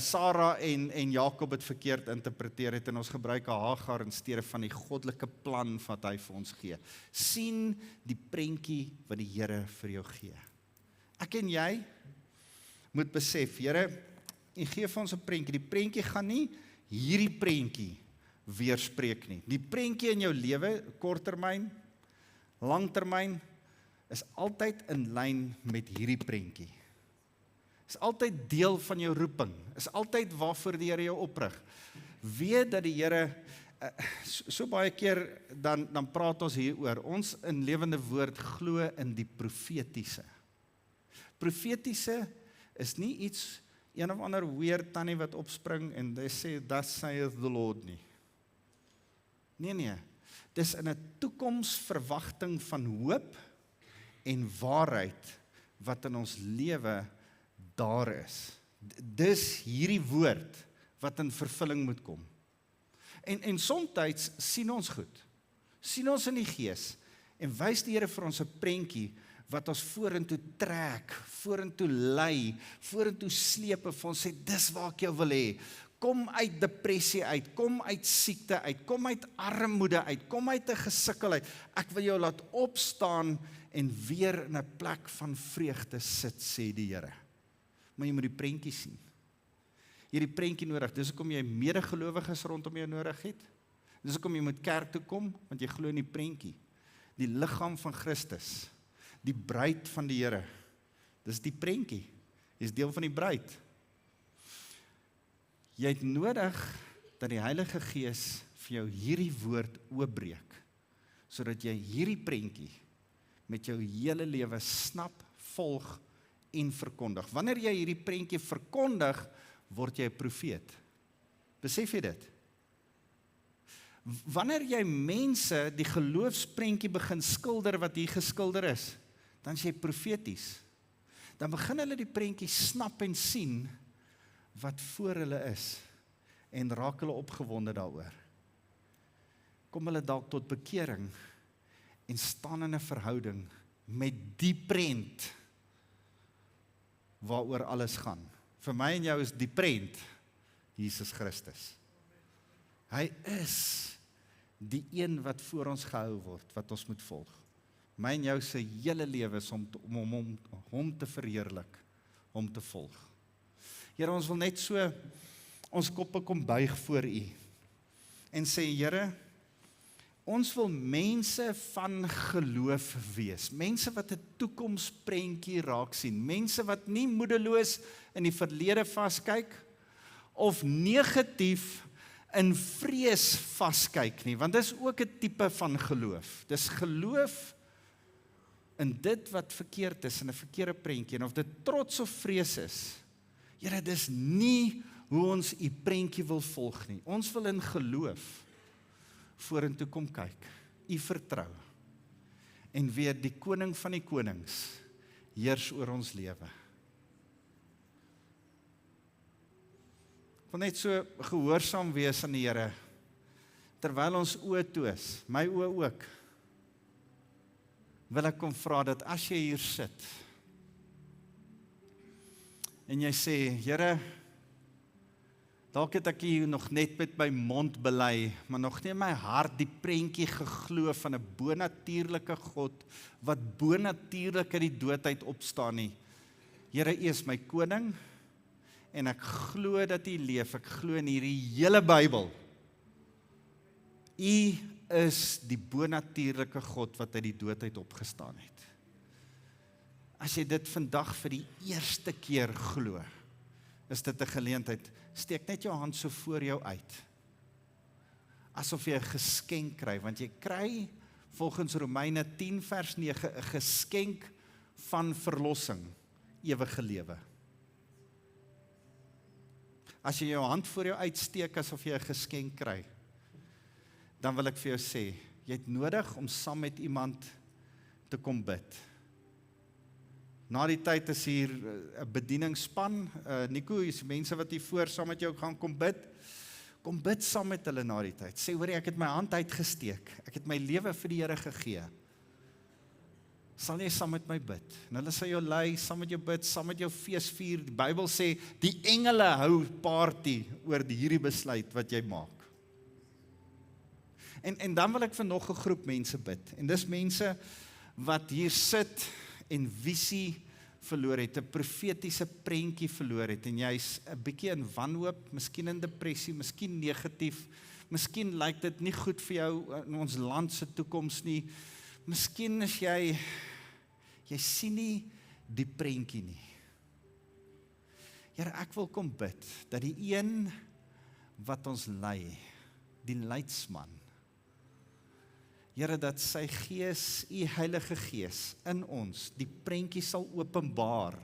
Speaker 1: Sarah en Jakob het verkeerd interpreteer het, en ons gebruik Hagar in steede van die goddelike plan wat hy vir ons gee. Sien die prentjie wat die Here vir jou gee. Ek en jy moet besef, Here, U gee vir ons 'n prentjie. Die prentjie gaan nie hierdie prentjie weerspreek nie. Die prentjie in jou lewe, korttermyn, langtermyn, is altyd in lyn met hierdie prentjie. Is altyd deel van jou roeping. Is altyd waarvoor die Here jou oprig. Weet dat die Here, so baie keer dan praat ons hieroor. Ons in Lewende Woord glo in die profetiese. Profetiese is nie iets, een of ander weird tannie wat opspring en hy sê, thus saith the Lord nie. Nee, dis in 'n toekomsverwagting van hoop en waarheid wat in ons lewe daar is. Dis hierdie woord wat in vervulling moet kom. En somtyds sien ons goed, sien ons in die gees, en wys die Here vir ons 'n prentjie, wat ons vorentoe trek, vorentoe lei, vorentoe sleep, en vir ons sê, dis waar ek jou wil hê. Kom uit depressie uit, kom uit siekte uit, kom uit armoede uit, kom uit 'n gesukkel uit. Ek wil jou laat opstaan en weer in 'n plek van vreugde sit, sê die Here. Maar jy moet die prentjie sien. Jy het die prentjie nodig. Dis hoekom jy medegelowiges rondom jou nodig het. Dis hoekom jy moet kerk toe kom, want jy glo in die prentjie. Die liggaam van Christus, die bruid van die Here. Dis die prentjie. Jy is deel van die bruid. Jy het nodig dat die Heilige Gees vir jou hierdie woord oopbreek, sodat jy hierdie prentjie met jou hele lewe snap, volg en verkondig. Wanneer jy hierdie prentjie verkondig, word jy 'n profeet. Besef jy dit? Wanneer jy mense die geloofsprentjie begin skilder wat hier geskilder is, dan is jy profeties. Dan begin hulle die prentjie snap en sien wat voor hulle is, en raak hulle opgewonde daaroor. Kom hulle dalk tot bekering, en staan in 'n verhouding met die prent, waaroor alles gaan. Vir my en jou is die prent, Jesus Christus. Hy is die een wat voor ons gehou word, wat ons moet volg. My en jou se hele lewe is om hom te verheerlik, hom te volg. Here, ons wil net so ons koppe kom buig voor U en sê, Here, ons wil mense van geloof wees, mense wat 'n toekomsprentjie raak sien, mense wat nie moedeloos in die verlede vaskyk, of negatief in vrees vaskyk nie, want dis ook 'n tipe van geloof. Dis geloof in dit wat verkeerd is, in 'n verkeerde prentjie, en of dit trots of vrees is. Here, dis nie hoe ons U prentjie wil volg nie. Ons wil in geloof vorentoe kom kyk, U vertrou, en weer die koning van die konings heers oor ons lewe. Ek wil net so gehoorsaam wees aan die Here, terwyl ons oë toe is, my oë ook, wil ek kom vra dat as jy hier sit, en jy sê, Here, dalk het ek hier nog net met my mond bely, maar nog nie in my hart die prentjie geglo van 'n bonatuurlike God, wat bonatuurlik uit die dood uit opstaan nie. Here, U is my koning, en ek glo dat U leef, ek glo in hierdie hele Bybel. U is die bonatuurlike God wat uit die dood uit opgestaan het. As jy dit vandag vir die eerste keer glo, is dit 'n geleentheid. Steek net jou hand so voor jou uit, asof jy 'n geskenk kry, want jy kry volgens Romeine 10 vers 9 'n geskenk van verlossing, ewige lewe. As jy jou hand voor jou uitsteek asof jy 'n geskenk kry, dan wil ek vir jou sê, jy het nodig om saam met iemand te kom bid. Na die tyd is hier 'n bedieningsspan, Nico, is mense wat hier voor saam met jou gaan kom bid. Kom bid saam met hulle na die tyd. Sê, hoor, ek het my hand uitgesteek. Ek het my lewe vir die Here gegee. Sal jy saam met my bid? En hulle sal jou lei, saam met jou bid, saam met jou fees vier. Die Bybel sê, die engele hou party oor hierdie besluit wat jy maak. En dan wil ek vir nog 'n groep mense bid. En dis mense wat hier sit en visie verloor het, 'n profetiese prentjie verloor het, en jy's 'n bietjie in wanhoop, miskien in depressie, miskien negatief, miskien lyk dit nie goed vir jou in ons land se toekoms nie, miskien is jy sien nie die prentjie nie. Here, ek wil kom bid, dat die een wat ons lei, die leidsman, Here, dat sy Gees, U Heilige Gees, in ons, die prentjie sal openbaar,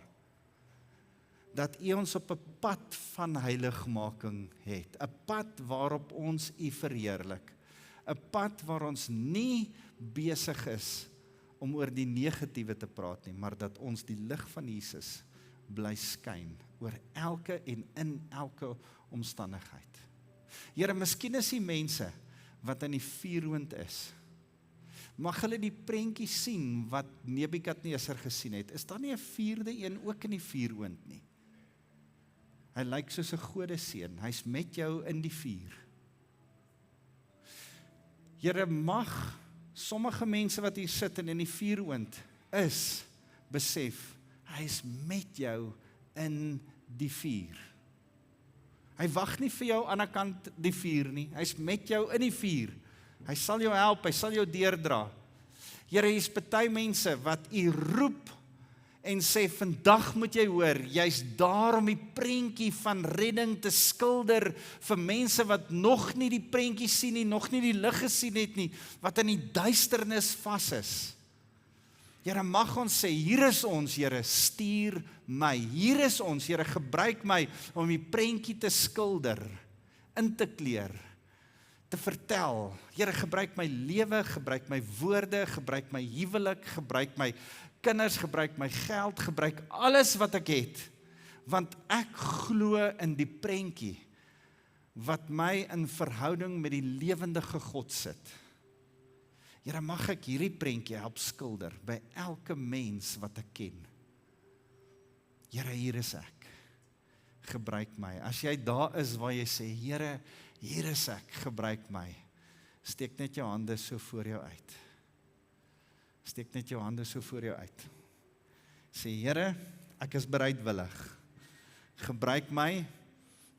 Speaker 1: dat U ons op 'n pad van heiligmaking het, 'n pad waarop ons U verheerlik, 'n pad waar ons nie besig is om oor die negatiewe te praat nie, maar dat ons die lig van Jesus bly skyn oor elke en in elke omstandigheid. Here, miskien is die mense wat in die vuurhoond is. Mag hulle die prentjie sien wat Nebukadneser gesien het. Is daar nie 'n vierde een ook in die vuurhoond nie? Hy lyk soos 'n godeseun. Hy's met jou in die vuur. Here, mag sommige mense wat hier sit en in die vuurhoond is, besef, hy is met jou in die vuur. Hy wag nie vir jou aan die kant die vuur nie. Hy's met jou in die vuur. Hy sal jou help, hy sal jou deurdra. Here, hier's party mense wat u roep en sê, vandag moet jy hoor, jy's daar om die prentjie van redding te skilder vir mense wat nog nie die prentjie sien nie, nog nie die lig gesien het nie, wat in die duisternis vas is. Here, mag ons sê, hier is ons, Here, stuur my. Hier is ons, Here, gebruik my om die prentjie te skilder, in te kleur, te vertel. Here, gebruik my lewe, gebruik my woorde, gebruik my huwelik, gebruik my kinders, gebruik my geld, gebruik alles wat ek het, want ek glo in die prentjie wat my in verhouding met die lewendige God sit. Here, mag ek hierdie prentjie help skilder by elke mens wat ek ken. Here, hier is ek. Gebruik my. As jy daar is waar jy sê, Here, hier is ek, gebruik my. Steek net jou hande so voor jou uit. Steek net jou hande so voor jou uit. Sê, Here, ek is bereidwillig. Gebruik my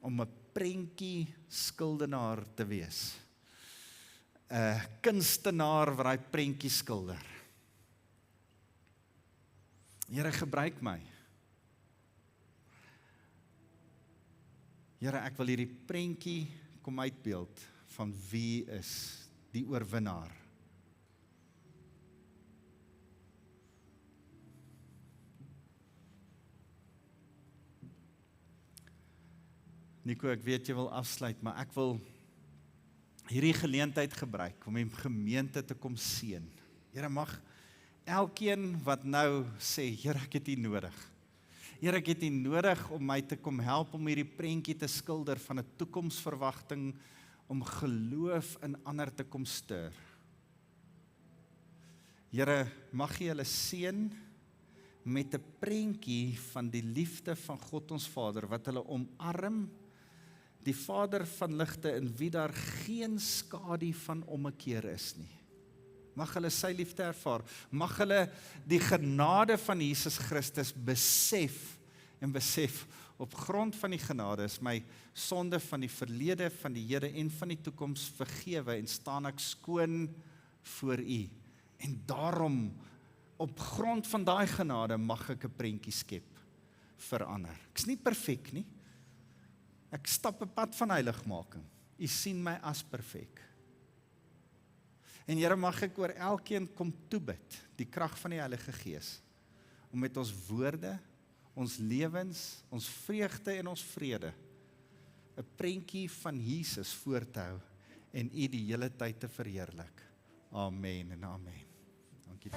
Speaker 1: om 'n prentjie skildenaar te wees. 'n Kunstenaar wat daai prentjie skilder. Here, gebruik my. Here, ek wil hierdie prentjie kom uitbeeld van wie is die oorwinnaar. Nico, ek weet jy wil afsluit, maar ek wil hierdie geleentheid gebruik om die gemeente te kom seën. Here, mag elkeen wat nou sê, Here, ek het U nodig. Here, ek het U nodig om my te kom help om hierdie prentjie te skilder van 'n toekomsverwagting, om geloof in ander te kom stuur. Here, mag U hulle seën met 'n prentjie van die liefde van God ons Vader, wat hulle omarm, die Vader van ligte in wie daar geen skadu van ommekeer is nie. Mag hulle sy liefde ervaar, mag hulle die genade van Jesus Christus besef, op grond van die genade is my sonde van die verlede, van die hede en van die toekoms vergewe en staan ek skoon voor U. En daarom, op grond van daai genade, mag ek 'n prentjie skep vir ander. Ek's nie perfek nie. Ek stap 'n pad van heiligmaking. U sien my as perfek. En Here, mag ek oor elkeen kom toebid, die krag van die Heilige Gees, om met ons woorde, ons lewens, ons vreugde en ons vrede, 'n prentjie van Jesus voor te hou en U die hele tyd te verheerlik. Amen en amen. Dankie.